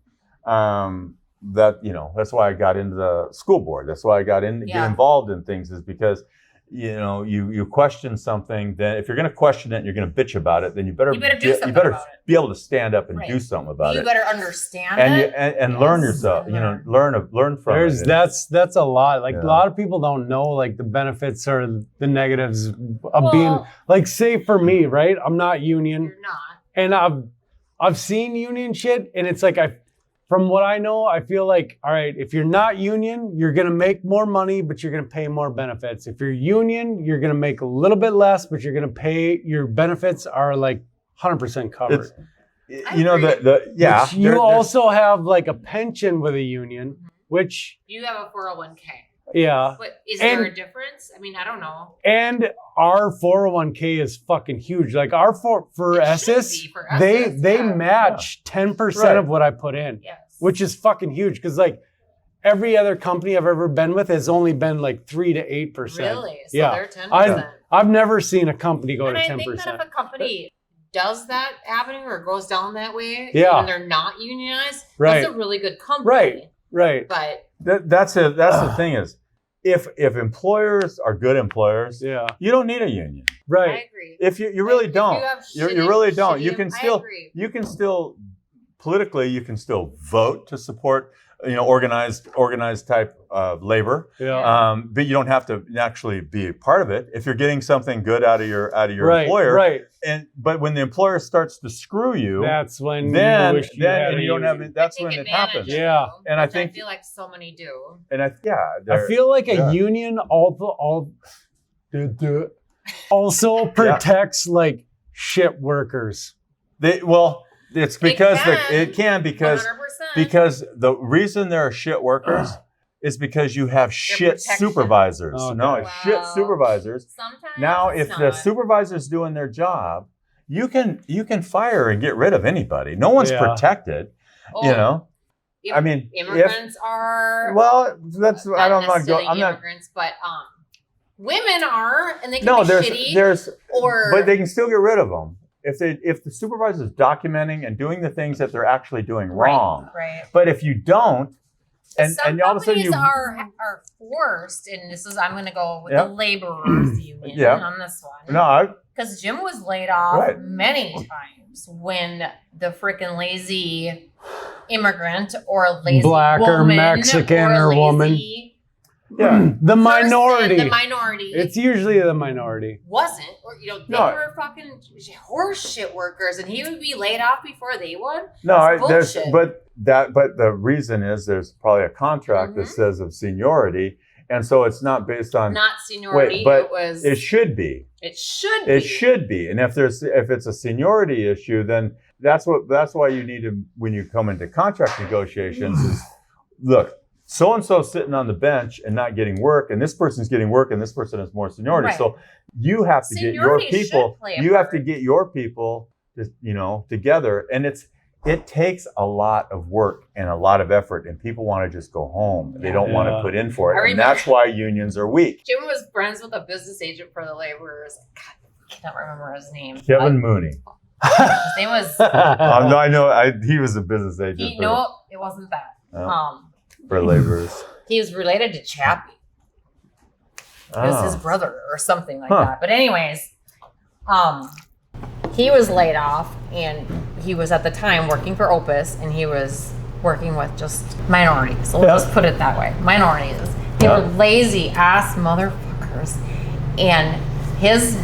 That's why I got into the school board. That's why I got get Yeah. involved in things, is because you question something. Then if you're going to question it and you're going to bitch about it, then you better You better do something about it. be able to stand up and Right. do something about You it. better understand And it. and learn Yes. yourself. And Learn from there's it. that's a lot. Like Yeah. a lot of people don't know like the benefits or the negatives of being Well, like, say for me, right? I'm not union. you're not. And I've seen union shit, and it's like from what I know, I feel like, all right, if you're not union, you're gonna make more money, but you're gonna pay more benefits. If you're union, you're gonna make a little bit less, but you're gonna pay, your benefits are like 100% covered. It's- I you know agree. yeah. But you also have like a pension with a union, which You have a 401k. yeah, But is there And- a difference? I mean, I don't know. and our 401k is fucking huge. Like our for It should SS, be for they SS, they yeah. match 10% Right. of what I put in. Yes. Which is fucking huge, because like every other company I've ever been with has only been like 3 to 8%. Really? So Yeah. they're 10%. I've never seen a company go And to I 10%. think that if a company does that avenue or goes down that way, Yeah. and they're not unionized, Right. that's a really good company. Right. Right. But that's the thing is, if employers are good employers, Yeah. you don't need a union. I Right. agree. If you really If don't, have you shitty- really don't. You shitty- can I still agree. politically you can still vote to support organized type labor. Yeah. But you don't have to actually be a part of it if you're getting something good out of your Right. employer. Right. But when the employer starts to screw you, That's when then you wish you had and a you don't have union. it. That's Take when it advantage happens. of Yeah. you, And I which think- I feel like so many do. And I I feel like a yeah. union also protects like shit workers. It's because it can 100%. because the reason there are shit workers is because you have shit protection. supervisors. Okay. No, it's shit Wow. supervisors. Sometimes Now, it's if the not. supervisor's doing their job, you can fire and get rid of anybody. No one's Yeah. protected. Oh, I mean, immigrants are well, that's I don't want to go. necessarily I'm not. immigrants, but women are, and they can No, be shitty. there's, or but they can still get rid of them if the supervisor's documenting and doing the things that they're actually doing wrong. Right. But if you don't, and Some all of a sudden companies are forced, and this is I'm going to go with Yeah. the laborers union Yeah. on this one. no, Because Jim was laid off Right. many times when the freaking lazy immigrant or a lazy Black or woman Mexican or or woman. lazy The minority. The minority. It's usually the minority. Wasn't, or they were fucking horse shit workers, and he would be laid off before they would. No, but the reason is there's probably a contract that says of seniority, and so it's not based on seniority. But it should be. It should be. It should be, and if it's a seniority issue, then that's why you need to, when you come into contract negotiations, is look. So and so sitting on the bench and not getting work, and this person's getting work, and this person has more seniority. Right. So you have to get your people. You have to get your people, together, and it takes a lot of work and a lot of effort, and people want to just go home. They don't want to put in for it, and that's why unions are weak. Jim was friends with a business agent for the laborers. God, I can't remember his name. Kevin Mooney. His name was. I know. He was a business agent. No, it wasn't that. For laborers. He was related to Chappie. It was his brother or something like that. But anyways, he was laid off, and he was at the time working for Opus, and he was working with just minorities. So let's just put it that way. Minorities. They were lazy ass motherfuckers. And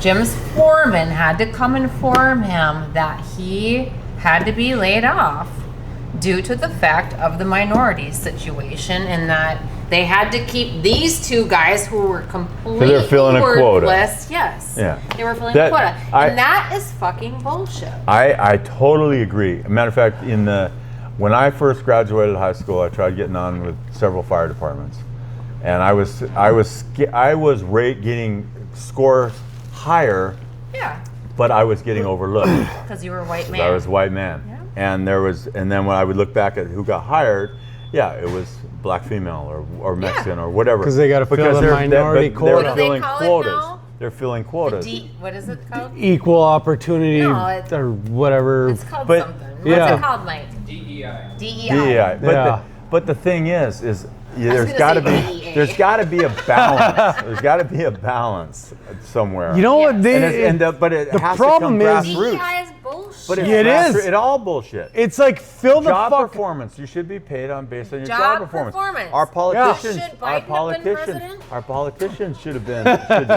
Jim's foreman had to come inform him that he had to be laid off due to the fact of the minority situation, and that they had to keep these two guys who were completely they're filling a quota. Yes. Yeah. They were filling a quota. And that is fucking bullshit. I totally agree. As a matter of fact, when I first graduated high school, I tried getting on with several fire departments, and I was getting scores higher. Yeah. But I was getting overlooked because you were a white man. I was a white man. Yeah. And then when I would look back at who got hired, it was black female or Mexican or whatever. Because they got to fill the minority quota. They're filling quotas. They're filling quotas. What is it called? Equal opportunity or whatever. It's called something. What's it called, Mike? DEI. DEI. But the thing is there's got to be a balance. There's got to be a balance somewhere. You know what? But it has to come grassroots. DEI is bullshit. But it is. It's all bullshit. It's like fill the job performance. You should be paid based on your job performance. Our politicians, our politicians should have been.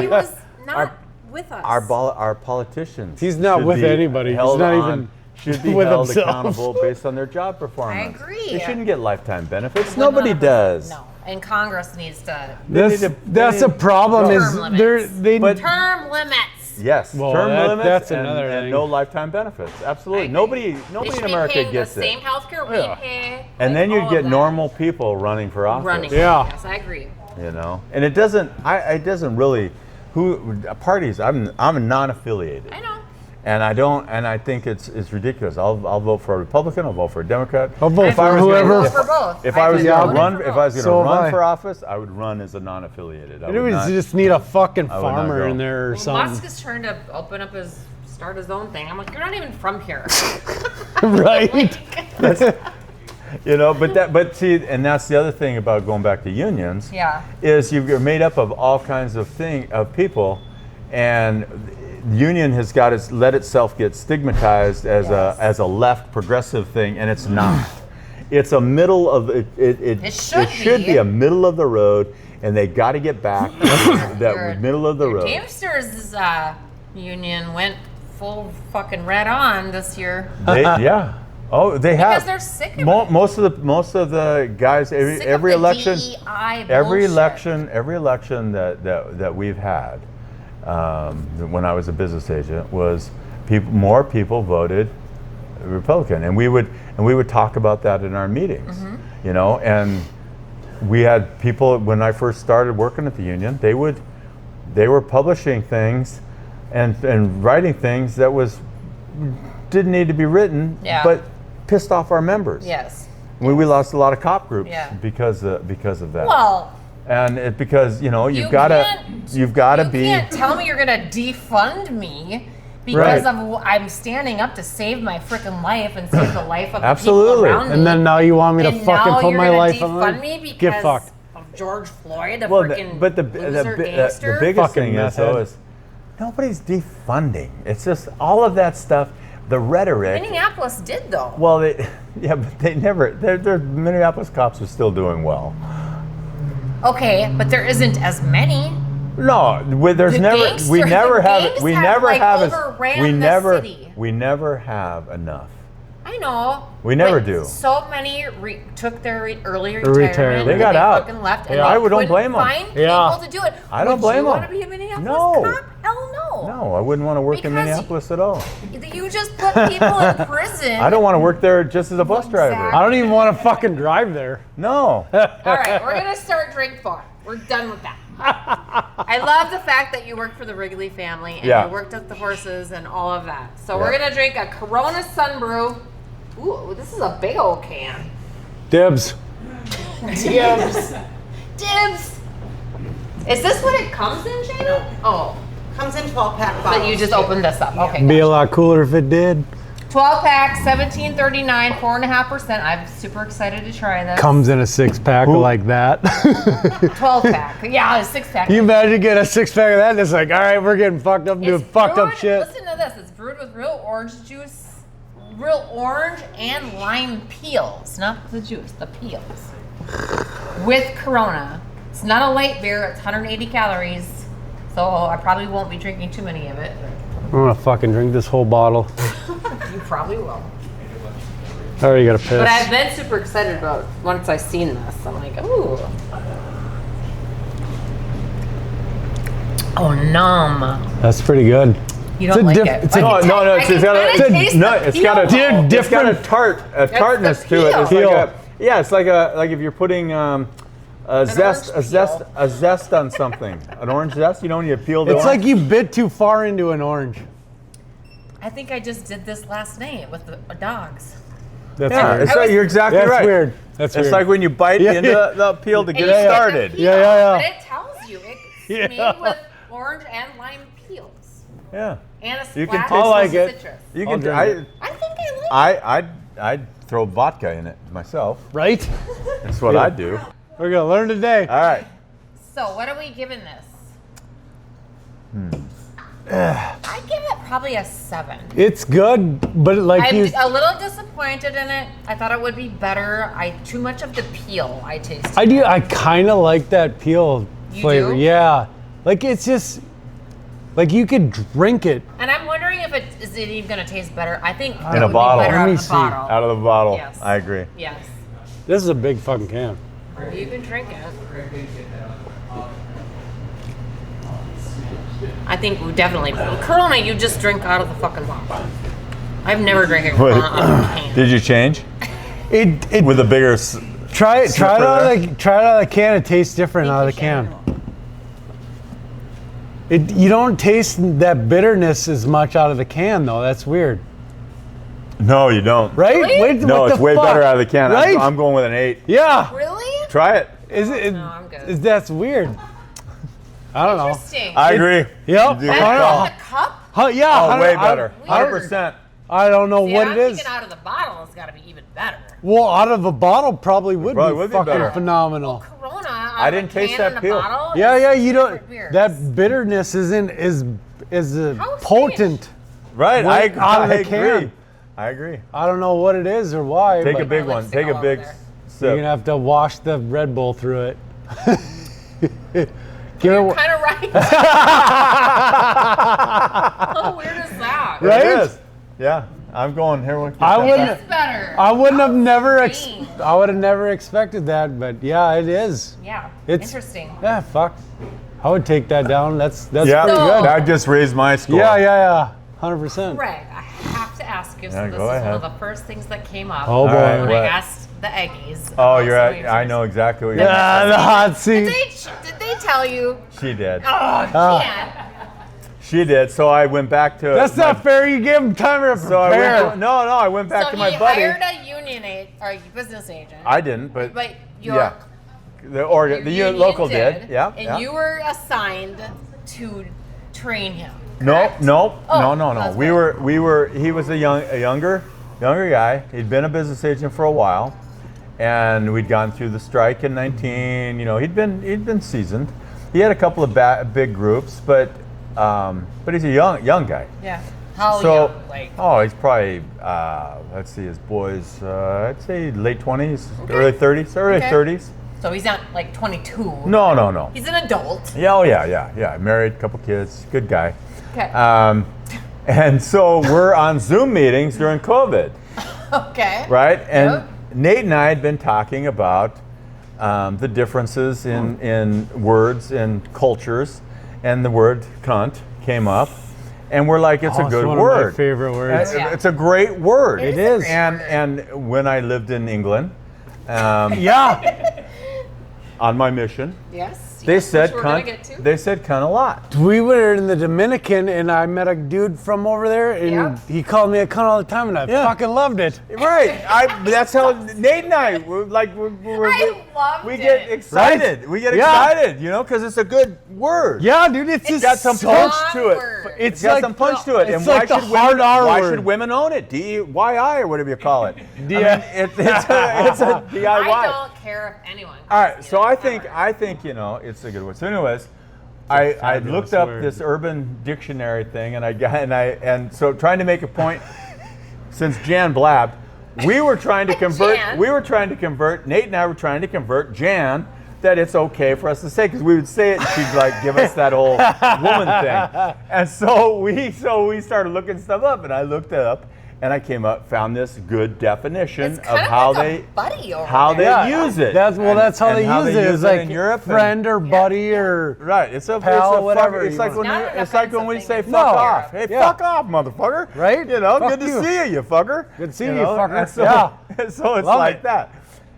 He was not with us. Our politicians. He's not with anybody. He's not even. Should be held accountable based on their job performance. I agree. They shouldn't get lifetime benefits. Nobody does. No, and Congress needs to. That's a problem. Term limits. Yes, well, term limits. That's another thing. And no lifetime benefits. Absolutely, nobody in America gets it. The same healthcare we pay. And then you get normal people running for office. Yes, I agree. And it doesn't. It doesn't really. Parties? I'm non-affiliated. I know. And I don't, and I think it's ridiculous. I'll vote for a Republican. I'll vote for a Democrat. I'll vote for whoever. If I was going to run for office, I would run as a non-affiliated. You just need a fucking farmer in there or something. Musk is trying to start his own thing. I'm like, you're not even from here. Right. But see, and that's the other thing about going back to unions. Yeah. Is you're made up of all kinds of people, and union has got to let itself get stigmatized as a left progressive thing, and it's not. It's a middle of it should be a middle of the road, and they got to get back to that middle of the road. Teamsters union went full fucking red on this year. They have. Because they're sick of it. Most of the guys every election that we've had. When I was a business agent, was more people voted Republican, and we would talk about that in our meetings, and we had people when I first started working at the union. They were publishing things and writing things that didn't need to be written, but pissed off our members. Yes, we lost a lot of cop groups because of that. Well. And because you've got to be. You can't tell me you're gonna defund me because I'm standing up to save my freaking life and save the life of the people around me. And then now you want me to fucking put my life on? Defund me because get fucked. Of George Floyd, the freaking the biggest thing is nobody's defunding. It's just all of that stuff. The rhetoric. Minneapolis did though. Well, but they never. Their Minneapolis cops are still doing well. Okay, but there isn't as many. No, there's The never. gangs- We the never have. gangs We have, never like, have. overran We the never. city. We never have enough. I know. We never but do. So many took their early Retirement. retirement. They and got out. Fucking left. Yeah. And I they don't couldn't blame 'em. Find Yeah. people to do it. I don't blame Would you 'em. want to be a Minneapolis No. cop? Hell no. No, I wouldn't want to work in Because Minneapolis at all. You just put people in prison. I don't want to work there just as a bus driver. Exactly. I don't even want to fucking drive there. No. All right, we're gonna start drink 4. We're done with that. I love the fact that you worked for the Wrigley family and Yeah. you worked at the horses and all of that. So Yeah. we're gonna drink a Corona Sun Brew. Ooh, this is a big old can. Dibs. Dibs. Dibs. Is this what it comes in, Shayna? Oh, Comes in 12-pack bottles. but you just opened this up. Okay. Be a gotcha. lot cooler if it did. 12 pack, 17.39, 4.5%. I'm super excited to try this. Comes in a 6-pack like that. 12 pack. Yeah, a 6-pack. You imagine getting a 6-pack of that and it's like, all right, we're getting fucked up, doing fucked up brewed- shit. Listen to this. It's brewed with real orange juice, real orange and lime peels, not the juice, the peels. With Corona. It's not a light beer. It's 180 calories. So I probably won't be drinking too many of it. I'm gonna fucking drink this whole bottle. You probably will. I already got a piss. But I've been super excited about once I seen this. I'm like, ooh. Oh, numb. That's pretty good. You It's don't a like diff- it. it's a- I can No, tell- I it's can got kinda a, taste no, the it's got a, peel. it's got a That's tartness the to it. It's peel. like yeah, it's like if you're putting a zest on something, an orange zest. You know when you peel the It's orange? like you bit too far into an orange. I think I just did this last night with the dogs. That's Yeah, weird. it's like, you're exactly That's right. weird. That's It's weird. like when you bite Yeah. into the peel to get And it you get the started. peel, Yeah, yeah, yeah. But it tells you it's Yeah. made with orange and lime peels. Yeah, And a You can splash taste of like it. citrus. you I'll can. drink I, it. I think I like I'd throw vodka in it myself. Right? That's what Yeah. I'd do. We're gonna learn today. All right. it. So what are we giving this? I give it probably a 7. It's good, but like I'm you, a little disappointed in it. I thought it would be better. Too much of the peel I tasted. I kind of like that peel You flavor. do? Yeah, like it's just like you could drink it. And I'm wondering if is it even gonna taste better. I think it In a would bottle. be better Let out me of the see. bottle. Out of the bottle. Yes. I agree. Yes. This is a big fucking can. You can drink it. I think we definitely Corona. You just drink out of the fucking bottle. I've never drank a Corona out of a can. Did you change It with a bigger? try it sniffer out there? of the can. It tastes different out of the Thank can. you, You don't taste that bitterness as much out of the can though. That's weird, No, you don't. right? Really? Wait, No, what it's the way fuck? better out of the can. Right? I'm going with an 8. Yeah. Really? Try it. Is it? No, I'm good. That's weird. I don't know. Interesting. I agree. Yep. You do I good don't Better call. in the cup? Huh, yeah. Oh, way I- better. Weird. 100%. I don't know See, what I'm it is. thinking out of the bottle has got to be even better. Well, out of a bottle probably would Probably be would be fucking better. phenomenal. Corona. Out I of a didn't taste can that and a peel. bottle Yeah, is yeah. You don't. super weird. That bitterness isn't is How potent. Right. What? Out of the I agree. can. I agree. I don't know what it is or why. Take but a big My one. lipstick Take a all big over there. You're sip. gonna have to wash the Red Bull through it. Give You're it. kind of right. How weird is that? Right? It is. Yeah. I'm going here with you. I It wouldn't- is better. I wouldn't have never. Dang. I would have never expected that, but yeah, it is. Yeah. It's- Interesting. Yeah, fuck. I would take that down. That's Yeah. pretty So- good. That just raised my score. Yeah. 100%. Greg, I have to ask you. Yeah, So this is go one ahead. of the first things that came up Oh, boy. right, when what? I asked the Eggies. Oh, about you're some at. of I yours. know exactly what you're Yeah, the hot Did seat. they tell you? She did. Oh, Oh. can't. She did. So I went back to. That's my- not fair. You give him time to So I prepare. went to, no, I went back So to my he buddy. hired a union or a business agent. I didn't, but your, yeah, your the union local did. Yeah. And yeah. you were assigned to train him. No, correct? no, Oh, no. that's We were. He was a younger guy. He'd been a business agent for a while, and we'd gone through the strike in 19. You know, he'd been seasoned. He had a couple of big groups, but he's a young guy. Yeah. How So, young? Like, he's probably let's see, his boys. I'd say late 20s, early 30s, Okay. 30s. So he's not like 22. No. He's an adult. Yeah, oh yeah. Married, couple kids, good guy. Okay. And so we're on Zoom meetings during COVID, Okay. right? And Yep. Nate and I had been talking about the differences in words and cultures, and the word cunt came up, and we're like, it's a good one word. of my favorite words. Yeah. It's a great word. It is a great And when I lived in England, Yeah. on my mission, Yes. they yes, said which we're gonna cunt. get to. They said cunt a lot. We were in the Dominican, and I met a dude from over there, and Yeah. he called me a cunt all the time, and I Yeah. fucking loved it. Right. That's how Nate and I we're like I loved we it. get excited. Right? We get Yeah. excited, because it's a good word. Yeah, dude, it's just got some so punch to it. Word. It's It's got like some punch to it. it's And like the hard R why word. should women own it? DIY or whatever you call it. Yeah. It's a DIY. I don't care if anyone. All right, calls me so that, I think ever. it's a good word. So, anyways, I fabulous looked up word. this Urban Dictionary thing, and so trying to make a point, since Jan blabbed, we were trying to convert. Jan. We were trying to convert. Nate and I were trying to convert Jan that it's okay for us to say, because we would say it and she'd like give us that whole woman thing, and so we started looking stuff up, and I looked it up. And I found this good definition It's of kind how like they a buddy over how there. they use it. That's how And they how use they it. It's like in Europe. friend or buddy or Right, it's a pal, it's a whatever Fuck, it's you like want. when Not an it's like when we say offensive fuck thing. off. No. Hey, Yeah. fuck off, motherfucker. Right? Good Fuck to you. see you, fucker. Good seeing you, fucker. And so, Yeah. so it's Love like it. that.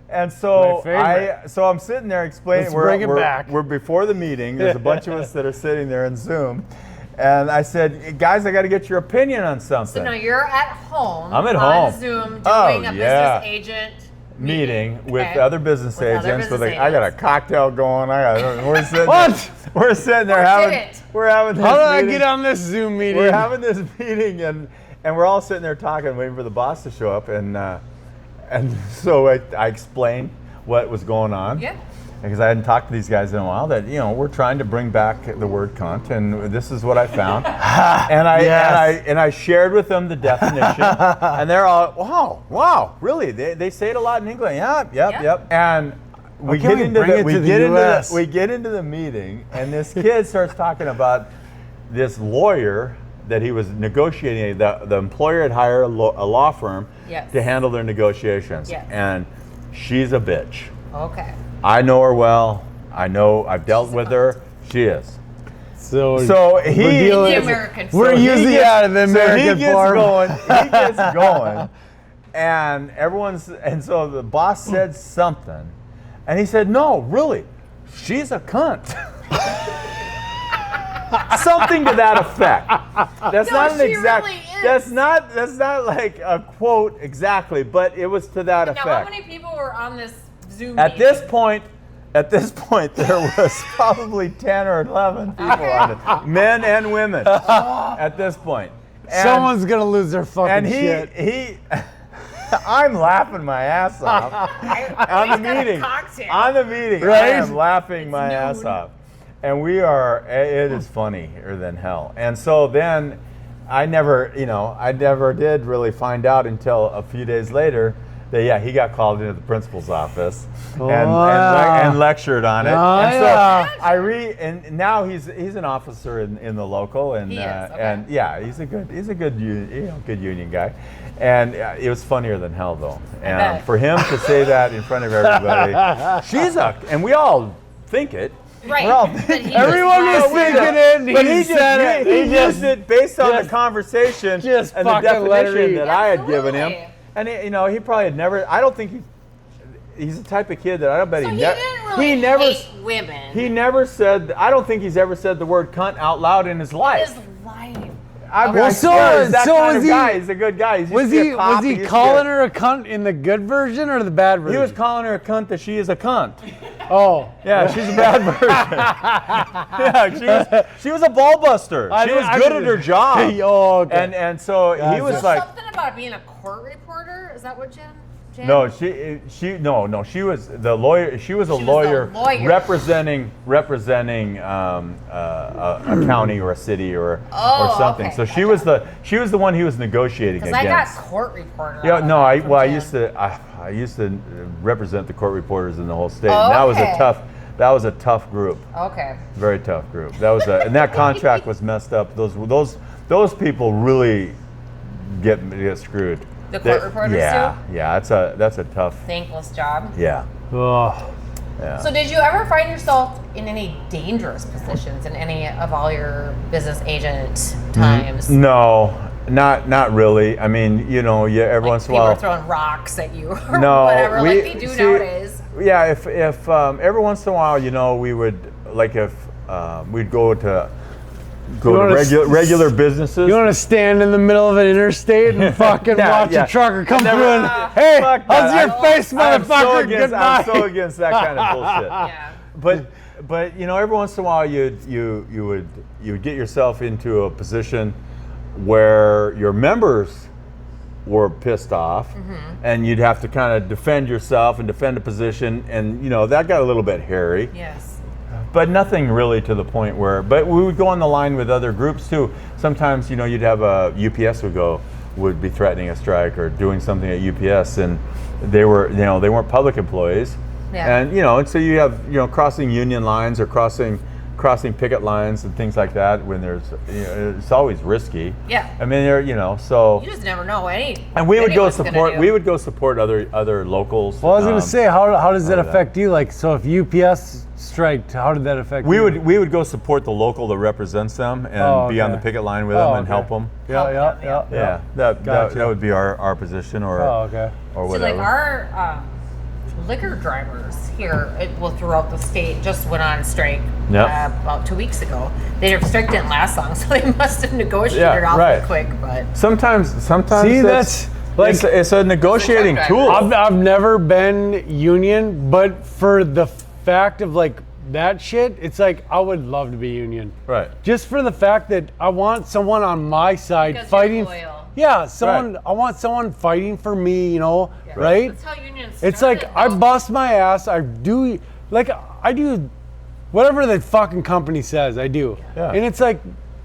And so My favorite. so I'm sitting there explaining. Let's bring it we're, back. We're before the meeting. There's a bunch of us that are sitting there in Zoom, and I said, guys, I got to get your opinion on something. So now you're at home. I'm at on home. Zoom doing Oh, a yeah. business agent meeting with Okay. other business With other agents. business I got a agents. cocktail going. We're sitting. What? We're sitting there Who having. did it? We're having. This How did I meeting. get on this Zoom meeting? We're having this meeting, and we're all sitting there talking, waiting for the boss to show up, and so I explained what was going on. Yeah. Because I hadn't talked to these guys in a while, that we're trying to bring back the word cunt, and this is what I found, and I shared with them the definition, and they're all, wow, really? They say it a lot in England. Yep. And we can't get we into bring it to the US? we get into the meeting, and this kid starts talking about this lawyer that he was negotiating. The employer had hired a law firm Yes. to handle their negotiations, Yes. and she's a bitch. Okay. I know her well. I've dealt She's a with cunt. her. She is. So he we're dealing- The American We're form. he using gets- out of the American he gets form. going. He gets going, and so the boss said something, and he said, "No, really, she's a cunt." Something to that effect. That's No, not an she exact. really is. That's not like a quote exactly, but it was to that Now, effect. how many people were on this Zoom At meeting? this point, there was probably 10 or 11 people on it, men and women. At this point, and, someone's gonna lose their fucking and shit. I'm laughing my ass off on the He's got a meeting. cocktail. On the meeting, I Right? am laughing my ass noon. off, and it is funnier than hell. And so then, I never did really find out until a few days later that he got called into the principal's office and lectured on it. Oh, and so yeah. and now he's an officer in the local, and He is, okay. and yeah, he's a good union guy, and it was funnier than hell though. And bet. for him to say that in front of everybody, and we all think it. Right. We're all But thinking he Everyone was was thinking it, and but he said it. He used it based on the just- conversation just and the fucking let her definition eat. that I had given him. Absolutely. And he probably had never. I don't think he's the type of kid that I don't bet So he he never. didn't really He never. hate women. He never said. I don't think he's ever said the word cunt out loud in his life. His life. I Well, swear, he's that so kind was of he- guy. He's a good guy. He's Was used to be he a cop. was he used to calling be her a cunt in the good version or the bad version? He was calling her a cunt that she is a cunt. Oh. Yeah, she's a bad version. Yeah, she was a ball buster. She was good at her job. Oh, okay. And so he was Gotcha. like, Something about being a court reporter. Is that what Jen Jan? No, she was the lawyer. She was a She was the lawyer lawyer. representing a county or a city or something. okay, So she was the one he was negotiating Because against. I got court reporter. Yeah, on no, that I from well, I Jan. used to represent the court reporters in the whole state. And that was Okay. that was a tough group, Okay. very tough group. That was and that contract was messed up. Those people really get screwed. The court reporters yeah, yeah, that's a tough. Thankless job. Yeah, Oh, yeah. So did you ever find yourself in any dangerous positions in any of all your business agent times? No, not really. I mean, every Like once in a people while. are throwing rocks at you or No, whatever, we- like they do see, nowadays. Yeah, if every once in a while, we would we'd go to regular businesses. you want to stand in the middle of an interstate and fucking Yeah, watch yeah. a trucker come Never- through and, hey, Fuck how's that. your face, I'm so motherfucker? against, Goodbye. I'm so against that kind of bullshit. Yeah. But every once in a while you would get yourself into a position where your members were pissed off, and you'd have to kind of defend yourself and defend a position, and that got a little bit hairy. Yes. But nothing really to the point where. But we would go on the line with other groups too. Sometimes you'd have a UPS would be threatening a strike or doing something at UPS, and they weren't public employees. Yeah. And so you have crossing union lines or crossing picket lines and things like that when there's it's always risky. Yeah. I mean so. You just never know And we would go anyone's gonna support. do. We would go support other locals. Well, I was going to say, how does that all that. affect you? Like, so if UPS striked, how did that affect We you? would go support the local that represents them and be on the okay. picket line with them and help them. Yeah. That Gotcha. would be our position or Okay. or See, whatever. like our liquor drivers here, throughout the state, just went on strike Yep. about 2 weeks ago. Their strike didn't last long, so they must have negotiated Yeah, awfully right. quick. But Sometimes See, that's like it's a negotiating It's a tool. truck I've never been union, but for the fact of like that shit, it's like I would love to be union. Right. Just for the fact that I want someone on my side Because fighting. you're loyal. Yeah, someone. Right. I want someone fighting for me. Right? that's how unions. It's like I bust my ass. I do whatever the fucking company says. I do. Yeah. And it's like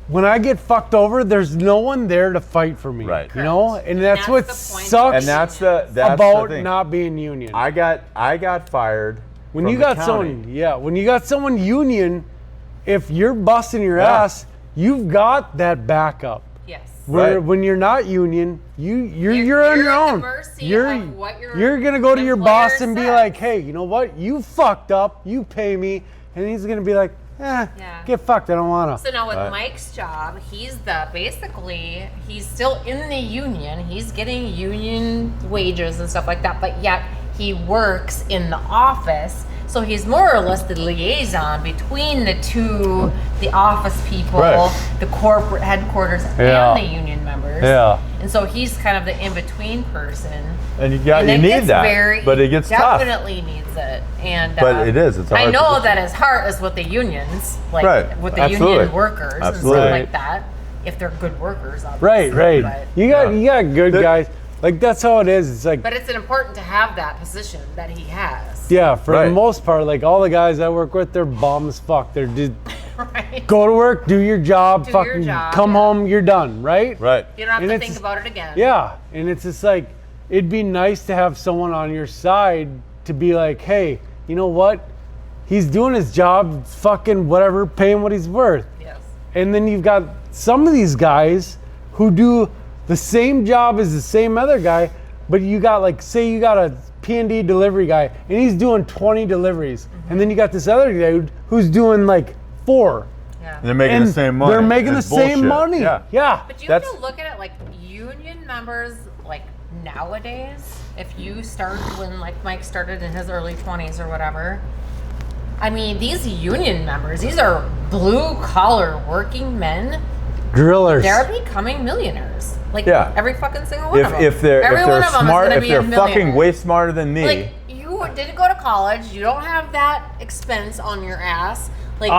when I get fucked over, there's no one there to fight for me. Right. And that's what That's the point. sucks And that's the about thing. not being union. I got fired. When from you the got county. when you got someone union, if you're busting your Yeah. ass, you've got that backup. Yes. Where Right. when you're not union, you're You're on your at the own. mercy of what your You're gonna go to your boss employer and be says. like, hey, you know what? You fucked up. You pay me, and he's gonna be like, Yeah. get fucked. I don't wanna. So now with Right. Mike's job, he's still in the union. He's getting union wages and stuff like that, but yet he works in the office. So he's more or less the liaison between the office people, Right. the corporate headquarters, Yeah. and the union members. Yeah. And so he's kind of the in-between person. And you And it need gets that, but it gets tough. definitely needs it. And But it is. It's a I hard know position. that his heart is with the unions, like Right. with the Absolutely. union workers Absolutely. and stuff Right. like that. If they're good workers, obviously. Right. But, You got good The- guys. Like that's how it is. It's like but it's important to have that position that he has. yeah, for the Right. most part, like all the guys I work with, they're bums. Fuck. They're just Right. go to work, do your job, Do your fucking job, come yeah. home, you're done. Right. Right. You don't have And to it's- think about it again. Yeah, and it's just like it'd be nice to have someone on your side to be like, hey, you know what? He's doing his job, fucking whatever, paying what he's worth. Yes. And then you've got some of these guys who do the same job as the same other guy, but you got like, say you got a P&D delivery guy and he's doing 20 deliveries. And then you got this other dude who's doing like 4. Yeah. And they're making And the same money. they're making the It's same bullshit. money. Yeah. But you That's- have to look at it like union members, like nowadays, if you started when like Mike started in his early 20s or whatever, I mean, these union members, these are blue collar working men. Drillers. They're becoming millionaires. Like Yeah. every fucking single one of them. If they're Every one of them is smart, gonna if be they're a fucking millionaire. way smarter than me, Like you didn't go to college, you don't have that expense on your ass. Like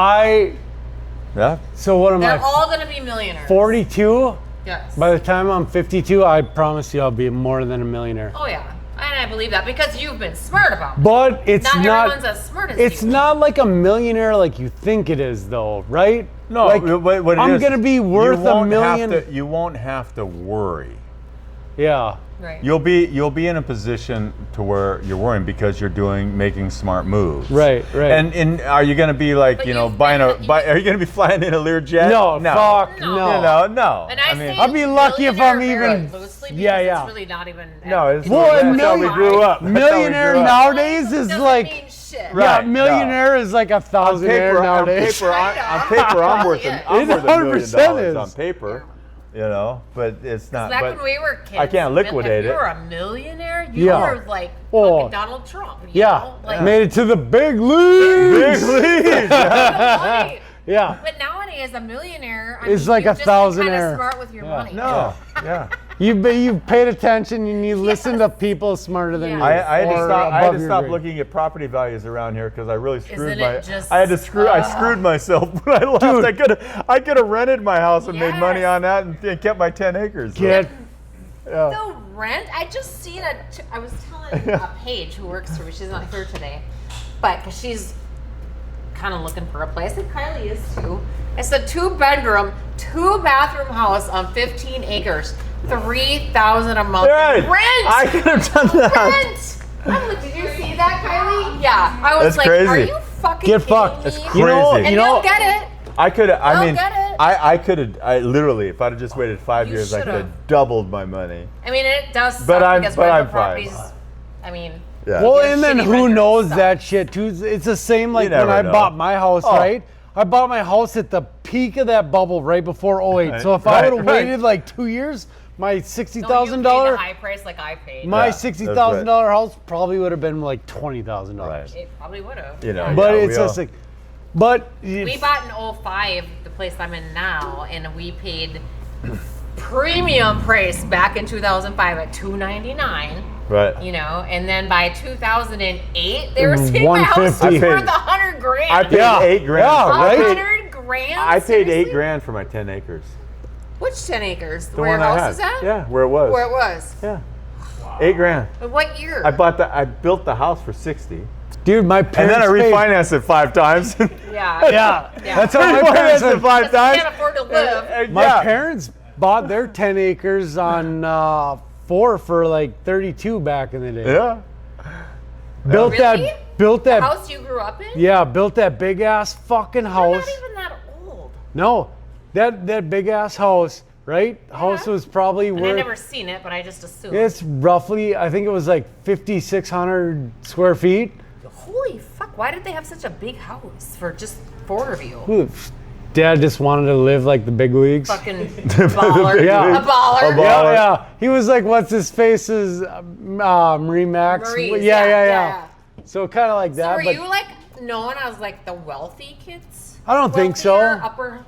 yeah. So what am they're I? all gonna be millionaires. 42? Yes. By the time I'm 52, I promise you I'll be more than a millionaire. Oh yeah. And I believe that because you've been smart about it. But it's Not not. everyone's as smart as It's you. not like a millionaire like you think it is, though, right? No, like, what it I'm is, gonna be worth you won't $1 million. have to- you won't have to worry. Yeah. Right. You'll be in a position to where you're worrying because you're making smart moves. Right. And are you going to be like, But you know, you've are been- you going to be flying in a Learjet? No, fuck No. no. No. And I say I'd be lucky if I'm millionaire even- very loosely yeah, because yeah. It's really not even. No, it's Well, that's and how we grew up. That's how we Millionaire grew up. nowadays is Doesn't like, mean shit. Right. yeah, millionaire is like On $1,000 nowadays. paper, on paper, I'm worth It $1 million 100% is. on paper, you know, but it's not. Back But when we were kids, I can't liquidate if you it. were a millionaire, you Yeah. were like Oh. fucking Donald Trump. You Yeah, know? Like, made it to the big leagues. Big leagues. money. Yeah. But nowadays, a millionaire It's like you've a just been thousandaire. kinda smart with your Yeah. money. No, yeah. You've paid attention and you listen to people smarter than Yeah. you. I had to or stop. I had above to your stop grade. looking at property values around here because I really screwed Isn't it just- I had to screw. I screwed myself when I left. Dude. I could have rented my house and made money Yes. on that and kept my 10 acres. Get The rent, I just seen I was telling a Paige who works for me, she's not here today, but because she's kind of looking for a place, and Kylie is too. It's a 2-bedroom, 2-bathroom house on 15 acres, $3,000 a month Right. in rent. I could have done that. Rent. I'm like, did you see that, Kylie? Yeah, I was That's like, crazy. are you fucking Get kidding fucked. me? That's crazy. You know, And you you'll know, get it. I could have. I I'll mean, get it. I could have. I literally, if I'd have just waited 5 You years, I could should've. have doubled my money. I mean, it does suck But I'm- because but rental I'm fine. properties. I mean, Yeah. well, Yeah, and then shitty who renters knows suck. that shit too? It's the same like when never I know. bought my house, Oh. right? I bought my house at the peak of that bubble right before 08. Right, So if I right, would have right. waited like 2 years, my no, you $60,000 paid the high price like I paid. my Yeah, $60,000 house probably would have been like $20,000. Right. It probably would have. You know, But yeah, it's we just all- like, but We bought in 05, the place I'm in now, and we paid premium price back in 2005 at $299. right. You know, and then by 2008, they were saying my house was $150. worth $100,000. I paid Yeah. $8,000. Yeah, right? $100,000. I paid Seriously? $8,000 for my 10 acres. Which 10 acres? The Where one your I house had. is at? Yeah, where it was. Where it was. Yeah. $8,000. But what year? I built the house for 60, dude, my and parents then I paid- refinanced it 5 times. yeah. Yeah, Yeah. that's how my parents. Refinanced it 5 Because you times. can't afford to live. My Yeah. parents bought their 10 acres on 4 for like 32 back in the day. Yeah. Built Really? built that, House you grew up in? yeah, built that big ass fucking You're house. not even that old. No, that big ass house, right? House was probably And I worth. never seen it, but I just assumed. It's roughly, I think it was like 5,600 square feet. Holy fuck, why did they have such a big house for just 4 of you? Oof. Dad just wanted to live like the big leagues. Fucking baller. Yeah. A baller. Yeah, yeah. He was like, what's his face's Marie Max? Maurice, Yeah. So kind of like So that. were but you like known as like the wealthy kids? I don't think so. Wealthier, Upper,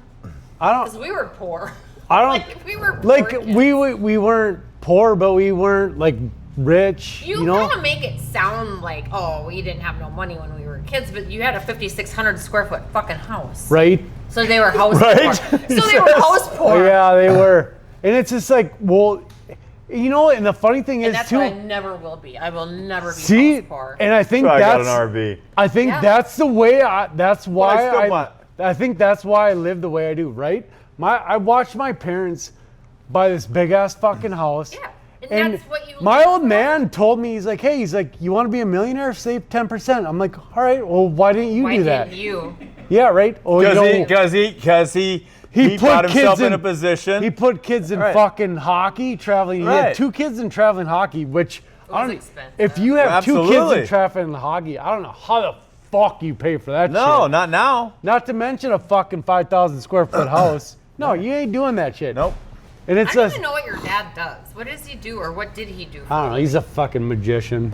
I because don't. we were poor. I don't. Like we were poor Like kids. we weren't poor, but we weren't like rich. You You know. kind of make it sound like, oh, we didn't have no money when we were kids, but you had a 5,600 square foot fucking house. Right. So they were house Right? poor. So they were house poor. Oh, yeah, they were. And it's just like, well, you know, and the funny thing And is that's too. what I never will be. I will never be See, house poor. and I think So I got an that's. RV. I think Yeah. that's the way. That's why still I. want- I think that's why I live the way I do. Right. I watched my parents buy this big ass fucking house. Yeah. And And that's what you my live old for. man told me, he's like, hey, you want to be a millionaire? Save 10%. I'm like, all right, well, why didn't you Why do that? didn't you? Yeah, right. Oh, you know, Because he He put got himself kids in in- a position. he put kids in Right. fucking hockey, traveling. He Right. had 2 kids in traveling hockey, which was I don't. expensive. If you have 2 kids Absolutely. in traveling hockey, I don't know how the fuck you pay for that. no, shit. not now. Not to mention a fucking 5,000 square foot house. No, you ain't doing that shit. Nope. And I it's don't just, even know what your dad does. What does he do, or what did he do? For I don't know. He's a fucking magician.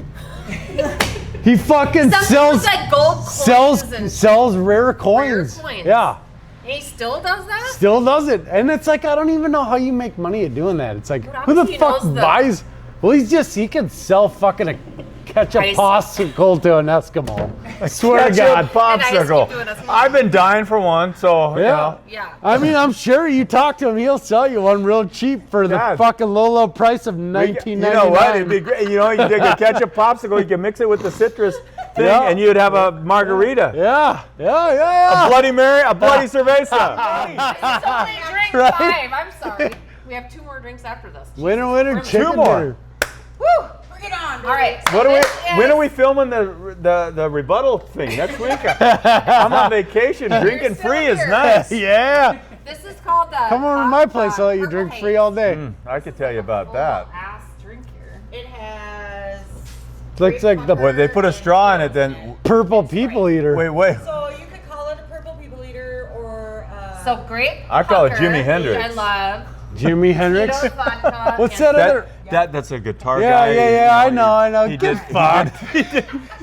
He fucking Some sells like gold coins and sells rare coins. coins. Yeah, he still does that. still does it. And it's like I don't even know how you make money at doing that. It's like But who the obviously he fuck knows the- buys? Well, he can sell fucking Catch a Ice- popsicle to an Eskimo. I swear to Ketchup God. popsicle. I've been dying for one, so you Yeah. know. Yeah. I mean, I'm sure you talk to him, he'll sell you one real cheap for the God. fucking low price of You $19.99. know what? It'd be great. You know, you take a ketchup popsicle, you can mix it with the citrus thing, Yeah. and you'd have a margarita. Yeah. A Bloody Mary, a Bloody Cerveza. It's only drink Right. 5. I'm sorry. We have 2 more drinks after this. Winner, Jesus. chicken more. dinner. Woo! Bring it on. All right. So What are we? this When is- are we filming the rebuttal thing next week? I'm on vacation. Drinking still free is here. nice. Yeah. This is called the. Come over to my place, I'll let you Purple drink Haze. free all day. I could tell you about Full that. ass drink here. It has. Looks like the Well, they put a straw in it, then purple people eater. wait. So you could call it a purple people eater or. So great. I call it pucker, Jimi Hendrix. I love. Jimi Hendrix. Tito's vodka What's and- that other? That's a guitar Yeah, guy. yeah, you I know. He Get did, fucked.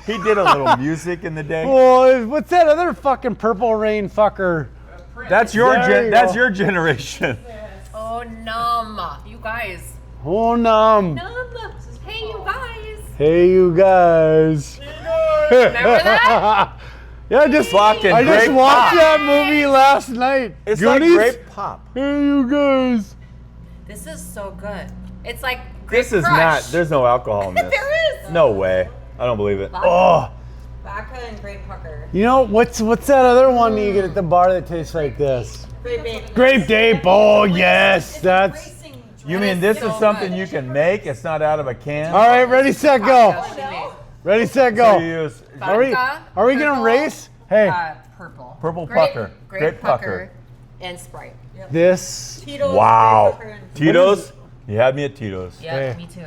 he did a little music in the day. Oh, what's that other fucking Purple Rain fucker? That's your There you that's go. your generation. Oh, numb. You guys. Oh, numb. Numb. Hey, you guys. Hey, you guys. Remember that? Yeah, I just Fucking watched grape pop. that movie last night. It's Goonies? like grape pop. Hey, you guys. This is so good. It's like This is Crush. not. There's no alcohol in this. There is. No way. I don't believe it. Vodka. Oh, Vodka and grape pucker. you know what's that other one you get at the bar that tastes like this? Grape bacon. Grape Dape. Oh yes, that's. Racing You That mean is this so is something good. you can make? It's not out of a can. All right, ready, set, go. She made. Ready, set, So you go. use Are we Vodka, gonna purple, race? Hey, Purple. Purple Grape- pucker. Grape, Grape pucker. pucker. And Sprite. this. Tito's Wow. grape pucker and- Tito's. You had me at Tito's. Yeah, Hey. me too.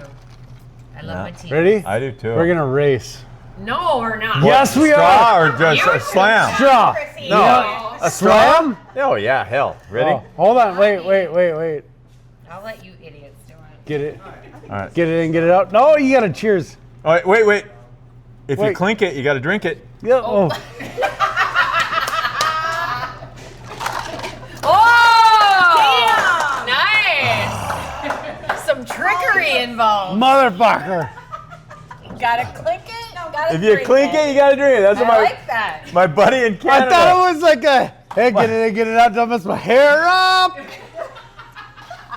I love Yeah. my tea. Ready? I do too. We're gonna race. No, we're not. Yes, we Straw are. or just a slam? Straw. Chrissy. No. A Slam? Oh yeah, hell. Ready? Oh, hold on. Wait. I'll let you idiots do it. Get it. All right. Get it in. Get it out. No, you gotta cheers. All right. Wait. If you Wait. clink it, you got to drink it. Yeah. Oh. Oh! Nice! Some trickery involved. Motherfucker. Gotta click it. Gotta If you drink clink it, you got to drink it. That's I what my like that. my buddy in I Canada. thought it was like a. Hey, get it in. Get it out. Don't mess my hair up.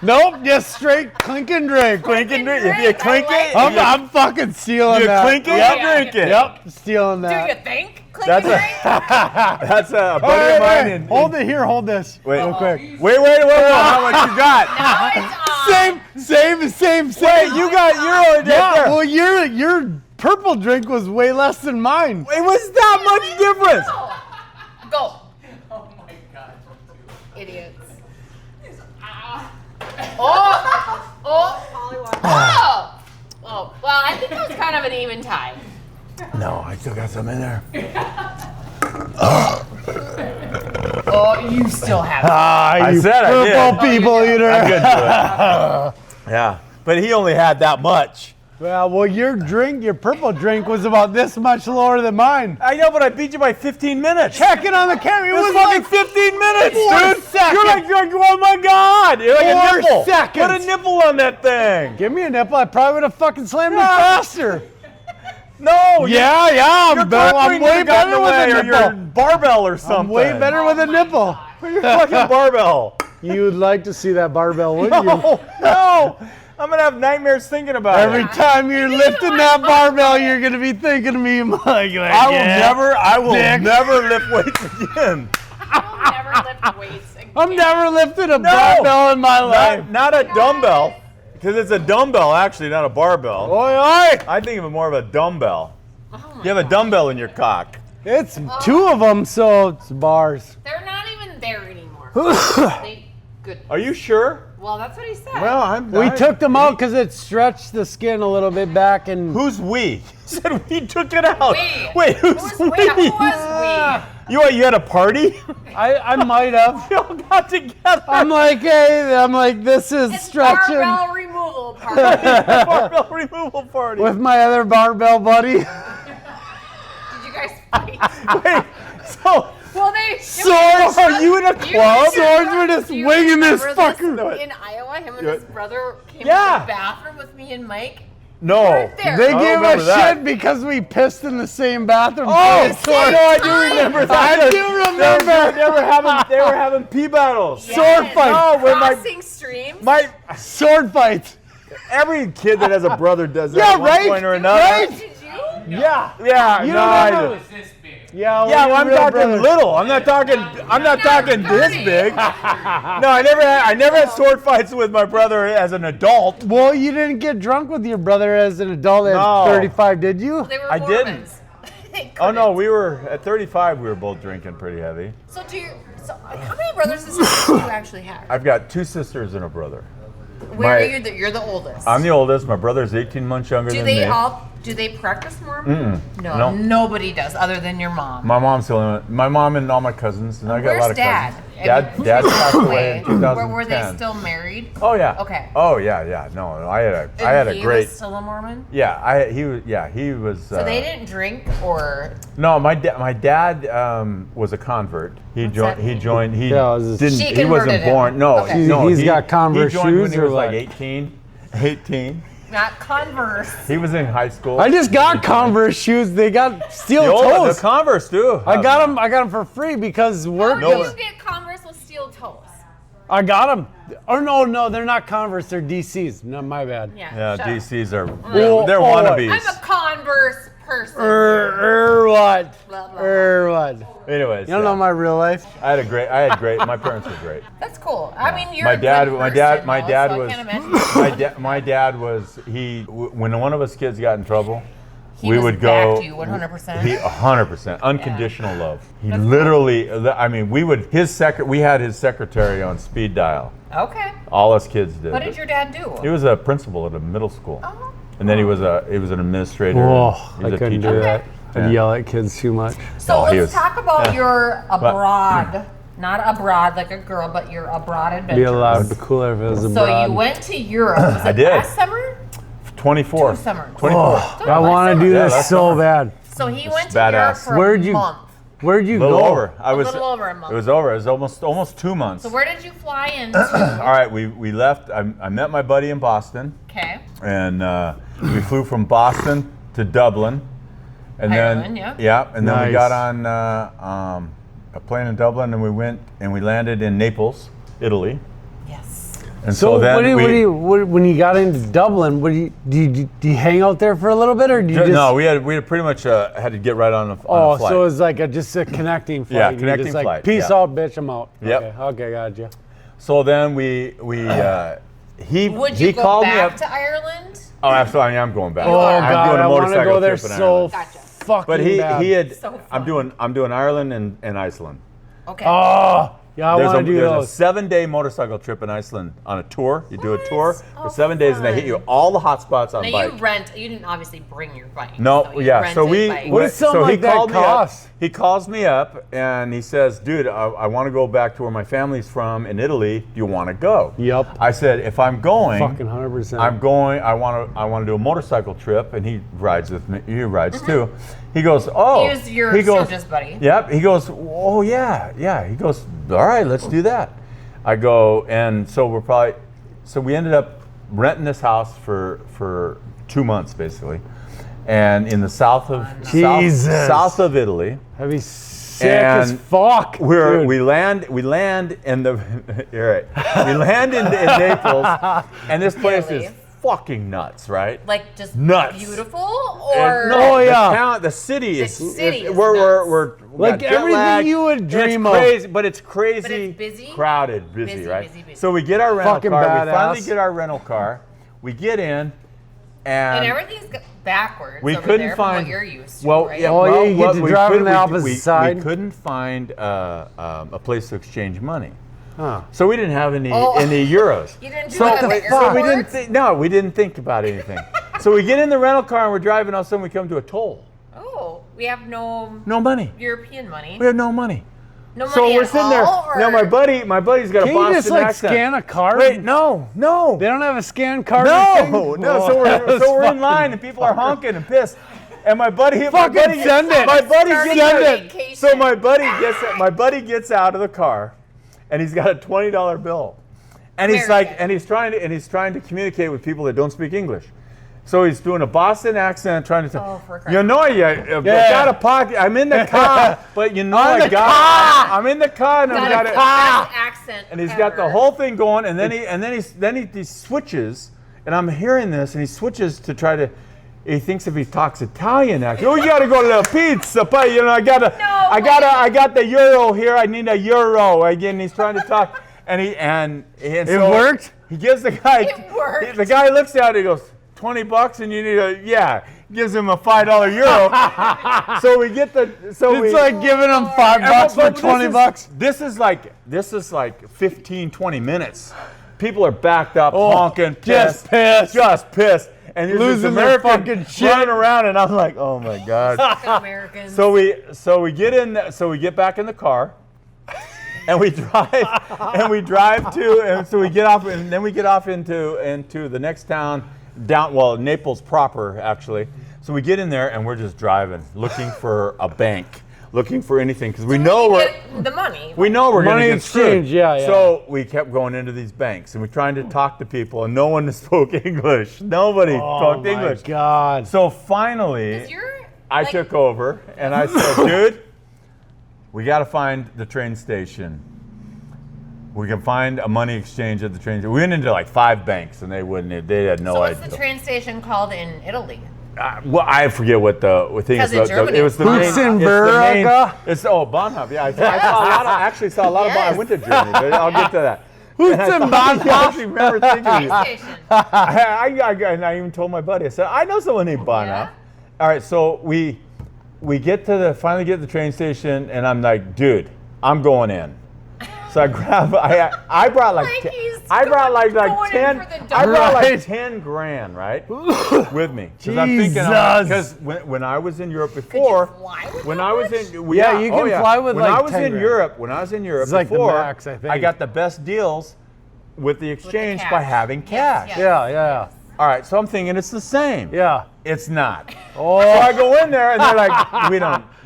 Nope. Just straight clink and drink. Clink and drink. If you drink, I clink like it, I'm, you, I'm fucking stealing you that. clink it, Yep. you drink it. Yep. Stealing Do that. you think? Click That's and a drink? that's a buddy Hey, of mine. hey, in, hold it here. Hold this. Wait. Real quick. Wait. How much you got? Now it's on. Same. Wait, you got your right Yeah. there. Well, your purple drink was way less than mine. It was that much difference. Go. Oh my god. Idiots. Oh! Oh! Well, I think it was kind of an even tie. No, I still got some in there. Oh, you still have it. Ah, you said I did. purple people eater. I'm good to it. Yeah, but he only had that much. Well, your purple drink was about this much lower than mine. I know, but I beat you by 15 minutes. Check it on the camera. It It was was fucking like 15 minutes, 4 dude. seconds. You're like, oh my god. You're like 4 a nipple. seconds. Put a nipple on that thing. Give me a nipple. I probably would have fucking slammed it No. faster. No. Yeah. Your I'm cock ring way would've gotten better with away, a or your nipple. barbell or something. I'm way better with a nipple. Your fucking barbell. You'd like to see that barbell, wouldn't you? No. I'm gonna have nightmares thinking about Every it. time you're lifting that barbell, you're gonna be thinking of me, Mike. Like, I will Nick. never lift weights again. I'll never lift weights again. I'm never lifting a barbell in my life. Not a dumbbell, because it's a dumbbell actually, not a barbell. Oi, oi! I think of it more of a dumbbell. Oh my You have a God. dumbbell in your cock. It's 2 of them, so it's bars. They're not even there anymore. Thank goodness. Are you sure? Well, that's what he said. We took them out because it stretched the skin a little bit back, and Who's we? He said we took it out. We. Wait, who's we? Who was You had a party? I might have. We all got together. I'm like, hey, this is we? It's stretching barbell removal part. Barbell removal party. with my other barbell buddy. Did you guys fight? Wait, so Well, they. Swords? are you in a club? Swords were just Do you winging this remember fucker. In Iowa, him and Yeah. his brother came Yeah. to the bathroom with me and Mike, No. weren't there. They I gave remember us that. shit because we pissed in the same bathroom. Oh, twice. no, I do remember that. I do remember. They were having pee battles. Sword fight. No, when Crossing streams. my Sword fight. every kid that has a brother does that Yeah, at one right? point or another. Right? Did you? Yeah. Yeah, You no, don't I remember? do. was this big. Yeah, Yeah, well, I'm real talking brother. little. I'm not talking this big. No, I never had sword fights with my brother as an adult. Well, you didn't get drunk with your brother as an adult at No. 35, did you? They were I didn't. Mormons. They Oh no, couldn't. we were at 35. We were both drinking pretty heavy. So how many brothers and sisters do you actually have? I've got 2 sisters and a brother. Where are you? You're the oldest. I'm the oldest. My brother's 18 months younger Do than they me. all? Do they practice Mormon? No, No. nobody does other than your mom. My mom's the only one. My mom and all my cousins, and I got a lot Where's of Dad? cousins. Dad passed away in 2010. Were they still married? Oh yeah. Okay. Oh yeah. No, I had a he great. was still a Mormon. He was. So they didn't drink or. No, my dad was a convert. He What's joined. that He mean? joined. He Yeah, it was didn't. She He wasn't converted him. born. No, Okay. no. He's he, got Converse he joined when shoes he or was like what? 18. 18. Not Converse. He was in high school. I just got Converse shoes. They got steel the toes. Converse too. I got them for free because work. How do No. you get Converse with steel toes? I got them. Or no, they're not Converse. They're DCs. No, my bad. Yeah, shut up. DCs are Well, they're oh, wannabes. I'm a Converse person. What? Blah, blah. What? Anyways, You don't know my real life? I had great. My parents were great. That's cool. I mean, you're My a dad, good my person, dad, my though, dad so was. I can't imagine. My dad was. When one of us kids got in trouble, He we was would back go. to you 100%. He 100% unconditional love. He That's literally. I mean, we would. We had his secretary on speed dial. Okay. All us kids did. What did your dad do? He was a principal at a middle school, Oh. and then he was an administrator. Oh, he was I a couldn't teacher. do that. Yeah. I'd yell at kids too much. So Oh, he let's was- talk about yeah. your abroad, not abroad like a girl, but your abroad It'd be a lot adventures. cooler if it was So abroad. you went to Europe. Was it I did. last summer? 24. 2 summers. 24. Oh, I want to do Yeah, this that's so summer. bad. So he went to badass. Europe for Where'd a you- month. Where'd you A little go? over. A little over a month. It was over. It was almost 2 months. So where did you fly into? All right, we left. I met my buddy in Boston, Okay. and we flew from Boston to Dublin, and Ireland, then yeah. and then we Nice. got on a plane in Dublin, and we went and we landed in Naples, Italy, Yes. and So then when you got into Dublin, do you hang out there for a little bit, or do you just? no, we had pretty much had to get right on a Oh, flight. so it's like just a connecting flight. Yeah, You're connecting just like, flight, Peace yeah. out, bitch. I'm out. Yep. Okay, gotcha. So then he Would you go called me back up. to Ireland? Oh, absolutely, I'm going back. Oh I'm god, doing a I want to motorcycle go there trip in so Ireland. Gotcha. fucking But bad. he had. So I'm fun. doing Ireland and Iceland. Okay. Oh, yeah, I want to do there's those. a 7-day motorcycle trip in Iceland on a tour. You do a tour Oh, for 7 days, and they hit fun. you all the hot spots on now bike. you didn't obviously bring your bike. No, so you yeah. So rented bike. What does something so he like that called me up. cost? He calls me up and he says, "Dude, I want to go back to where my family's from in Italy. Do you want to go?" Yup. I said, "If I'm going, Fucking 100%. I'm going. I want to do a motorcycle trip." And he rides with me. He rides too. He goes, "Oh." He was your he goes, circus buddy. Yep. He goes, "Oh yeah." He goes, "All right, let's do that." I go, and so we ended up renting this house for 2 months basically, and in the south of Jesus. south of Italy. That'd be sick as And fuck. dude. We land in the you're right. We land in Naples, and this place Italy. is fucking nuts, right? Like just Nuts. beautiful, And or Oh, yeah. the city is city is we're Like we got jet everything lag. you would dream it's of. crazy, but it's crazy. But it's busy? crowded, busy, right? Busy. So we get our rental Fucking car. badass. We finally get our rental car. We get in, and everything's backwards. we over couldn't there from find what you're used to, well, right? yeah, Oh, yeah, well, you get what to we drive on couldn't- the we- opposite we, side. We couldn't find a place to exchange money, Huh. so we didn't have any Oh. euros. You didn't do So, that at the so we airport? didn't. We didn't think about anything. So we get in the rental car and we're driving. All of a sudden, we come to a toll. Oh, we have no No money. European money. We have no money. No money So we're at sitting there. all, or- No, my buddy's got a Can you Boston just like accent. scan a card? Wait, no. They don't have a scan card. No, thing? no. So we're in line and people are honking and pissed. And my buddy, Fucking send it. My buddy Starting gets your out. vacation. So my buddy gets out of the car, and he's got a $20 bill, and he's American. like, and he's trying to communicate with people that don't speak English, So he's doing a Boston accent, trying to Oh, for you know, I got a pocket. I'm in the car, but you know, I'm in the car, and I've got it. Best accent. And he's got the whole thing going, and then he switches, and I'm hearing this, and he switches to try to. He thinks if he talks Italian, actually, oh, you gotta go to the pizza, but you know, I got the euro here. I need a euro. Again, he's trying to talk, and It so worked? He gives the guy. It worked. The guy looks at it. He goes, $20, and you need gives him a $5 euro. So we get It's like giving them $5 for $20. This is like 15, 20 minutes. People are backed up, honking, just pissed. And there's Losing this their American fucking shit. running around, and I'm like, oh my god. Americans. So we get back in the car, and we drive so we get off, and then we get off into the next town down, Naples proper actually. So we get in there, and we're just driving, looking for a bank, looking for anything, because we know the money. we know we're going to Money get screwed. exchange, yeah. So we kept going into these banks, and we're trying to talk to people, and no one spoke English. Nobody spoke English. Oh my God. So finally, I took over, and I said, dude, we got to find the train station. We can find a money exchange at the train station. We went into like 5 banks, and they had no So idea. what's the train station called in Italy? Well, I forget what the thing is. Because in Germany, It was the main. Hutzenberger? It's Bahnhof. Yeah, I saw a lot of. I went to Germany, but I'll get to that. Hutzenberger? I actually remember thinking. Train station. And I even told my buddy. I said, I know someone named Bahnhof. All right, so we finally get to the train station, and I'm like, dude, I'm going in. So I brought like 10 grand, right, with me. Because I'm thinking, because when I was in Europe before, when I was in, you can fly with when like I was 10 in grand. Europe, when I was in Europe It's like the before, max, I think. I got the best deals with the exchange by cash. having cash. Yes. Yeah. All right, so I'm thinking it's the same. Yeah. It's not. Oh. So I go in there, and they're like,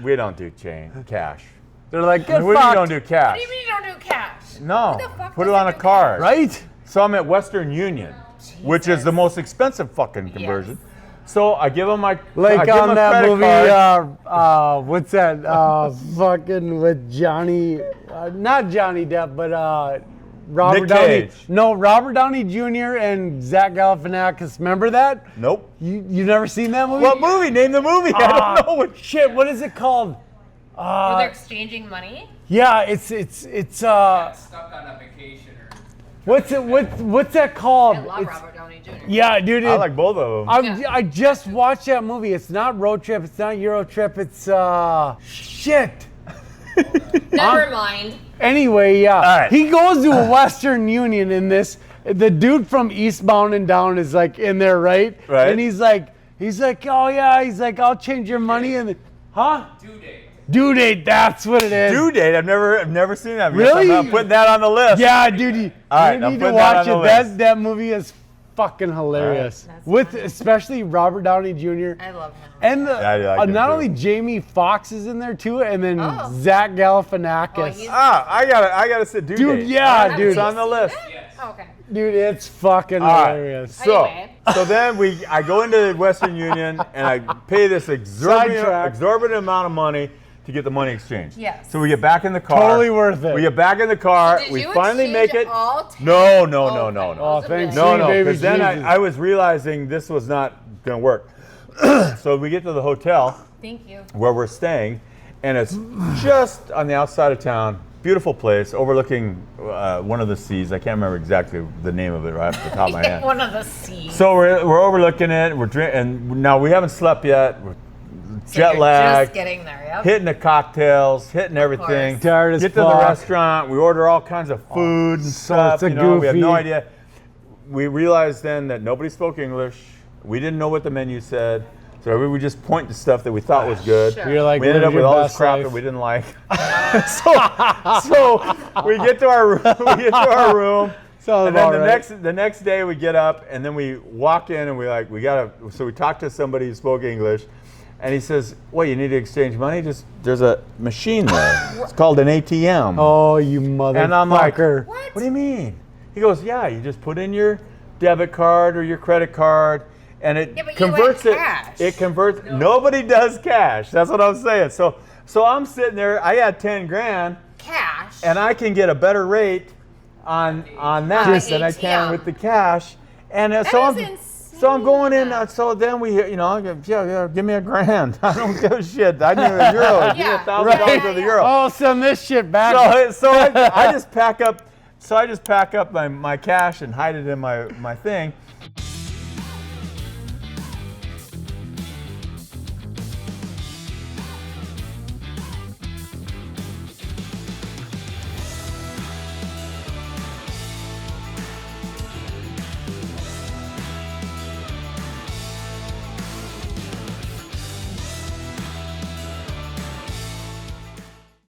we don't do cash. They're like, get What do you fucked. don't do cash? What do you mean you don't do cash? No, Who the fuck put it doesn't on a do card. Right? So I'm at Western Union, which is the most expensive fucking conversion. So I give them my Like I give on them a that credit movie, card. what's that? Fucking with Johnny, not Johnny Depp, but Robert Nick Downey. Cage. No, Robert Downey Jr. and Zach Galifianakis. Remember that? Nope. You never seen that movie? What movie? Name the movie. I don't know what. Shit, what is it called? Where they're exchanging money? Yeah, it's Stuck on a vacation or what's that called? I love It's- Robert Downey Jr. Yeah, dude. I like both of them. I just watched that movie. It's not Road Trip. It's not Euro Trip. It's shit. Never mind. Anyway, yeah. All right. He goes to a Western Union in this. The dude from Eastbound and Down is like in there, right? Right. And he's like, oh yeah. He's like, I'll change your money and due date. Due date. That's what it is. Due Date. I've never seen that. Really? I'm putting that on the list. Yeah, dude. You right, I'm need to putting that watch on it. the list. That movie is fucking hilarious. That's With funny. especially Robert Downey Jr. I love him. And I like him not too. only Jamie Foxx is in there too, and then Oh. Zach Galifianakis. he's- I gotta say Due Dude, Date. yeah, All right, dude. It's on the list. Oh, okay. Dude, it's fucking All right. hilarious. So, Anyway. so then I go into Western Union, and I pay this Sidetrack. exorbitant amount of money to get the money exchanged. Yes. So we get back in the car. Totally worth it. We get back in the car. Did we you finally make exchange it. all 10? No. Oh, thanks. No, Sweet baby because then Jesus. I was realizing this was not going to work. So we get to the hotel Thank you. where we're staying, and it's just on the outside of town. Beautiful place, overlooking one of the seas. I can't remember exactly the name of it right off the top of my head. One of the C's. So we're overlooking it. We're drinking, and now we haven't slept yet. We're So jet you're lag, Just getting there, yep. hitting the cocktails, hitting everything. course. Tired as Get to the fuck. restaurant. We order all kinds of food and stuff. it's a We have goofy- no idea. We realized then that nobody spoke English. We didn't know what the menu said. So we would just point to stuff that we thought was good. Sure. You're like, We ended live up with your all this best crap life. that we didn't like. so we get to our room. Sounds And then about right. the next day we get up, and then we walk in, and we gotta. So we talked to somebody who spoke English, and he says, "Well, you need to exchange money. There's a machine there. It's called an ATM." Oh, you motherfucker. And I'm like, What? What do you mean? He goes, "Yeah, you just put in your debit card or your credit card, and it Yeah, but you converts went it. cash. It converts. Nobody does cash. That's what I'm saying. So I'm sitting there. I had 10 grand, Cash. and I can get a better rate on that Just- than I can ATM. with the cash. And That so is I'm. insane. So I'm going in. So then we, I go, yeah, give me $1,000. I don't give a shit. I need a euro. Give me Yeah. $1,000 for the euro. Oh, send this shit back. So I just pack up. So I just pack up my cash and hide it in my thing.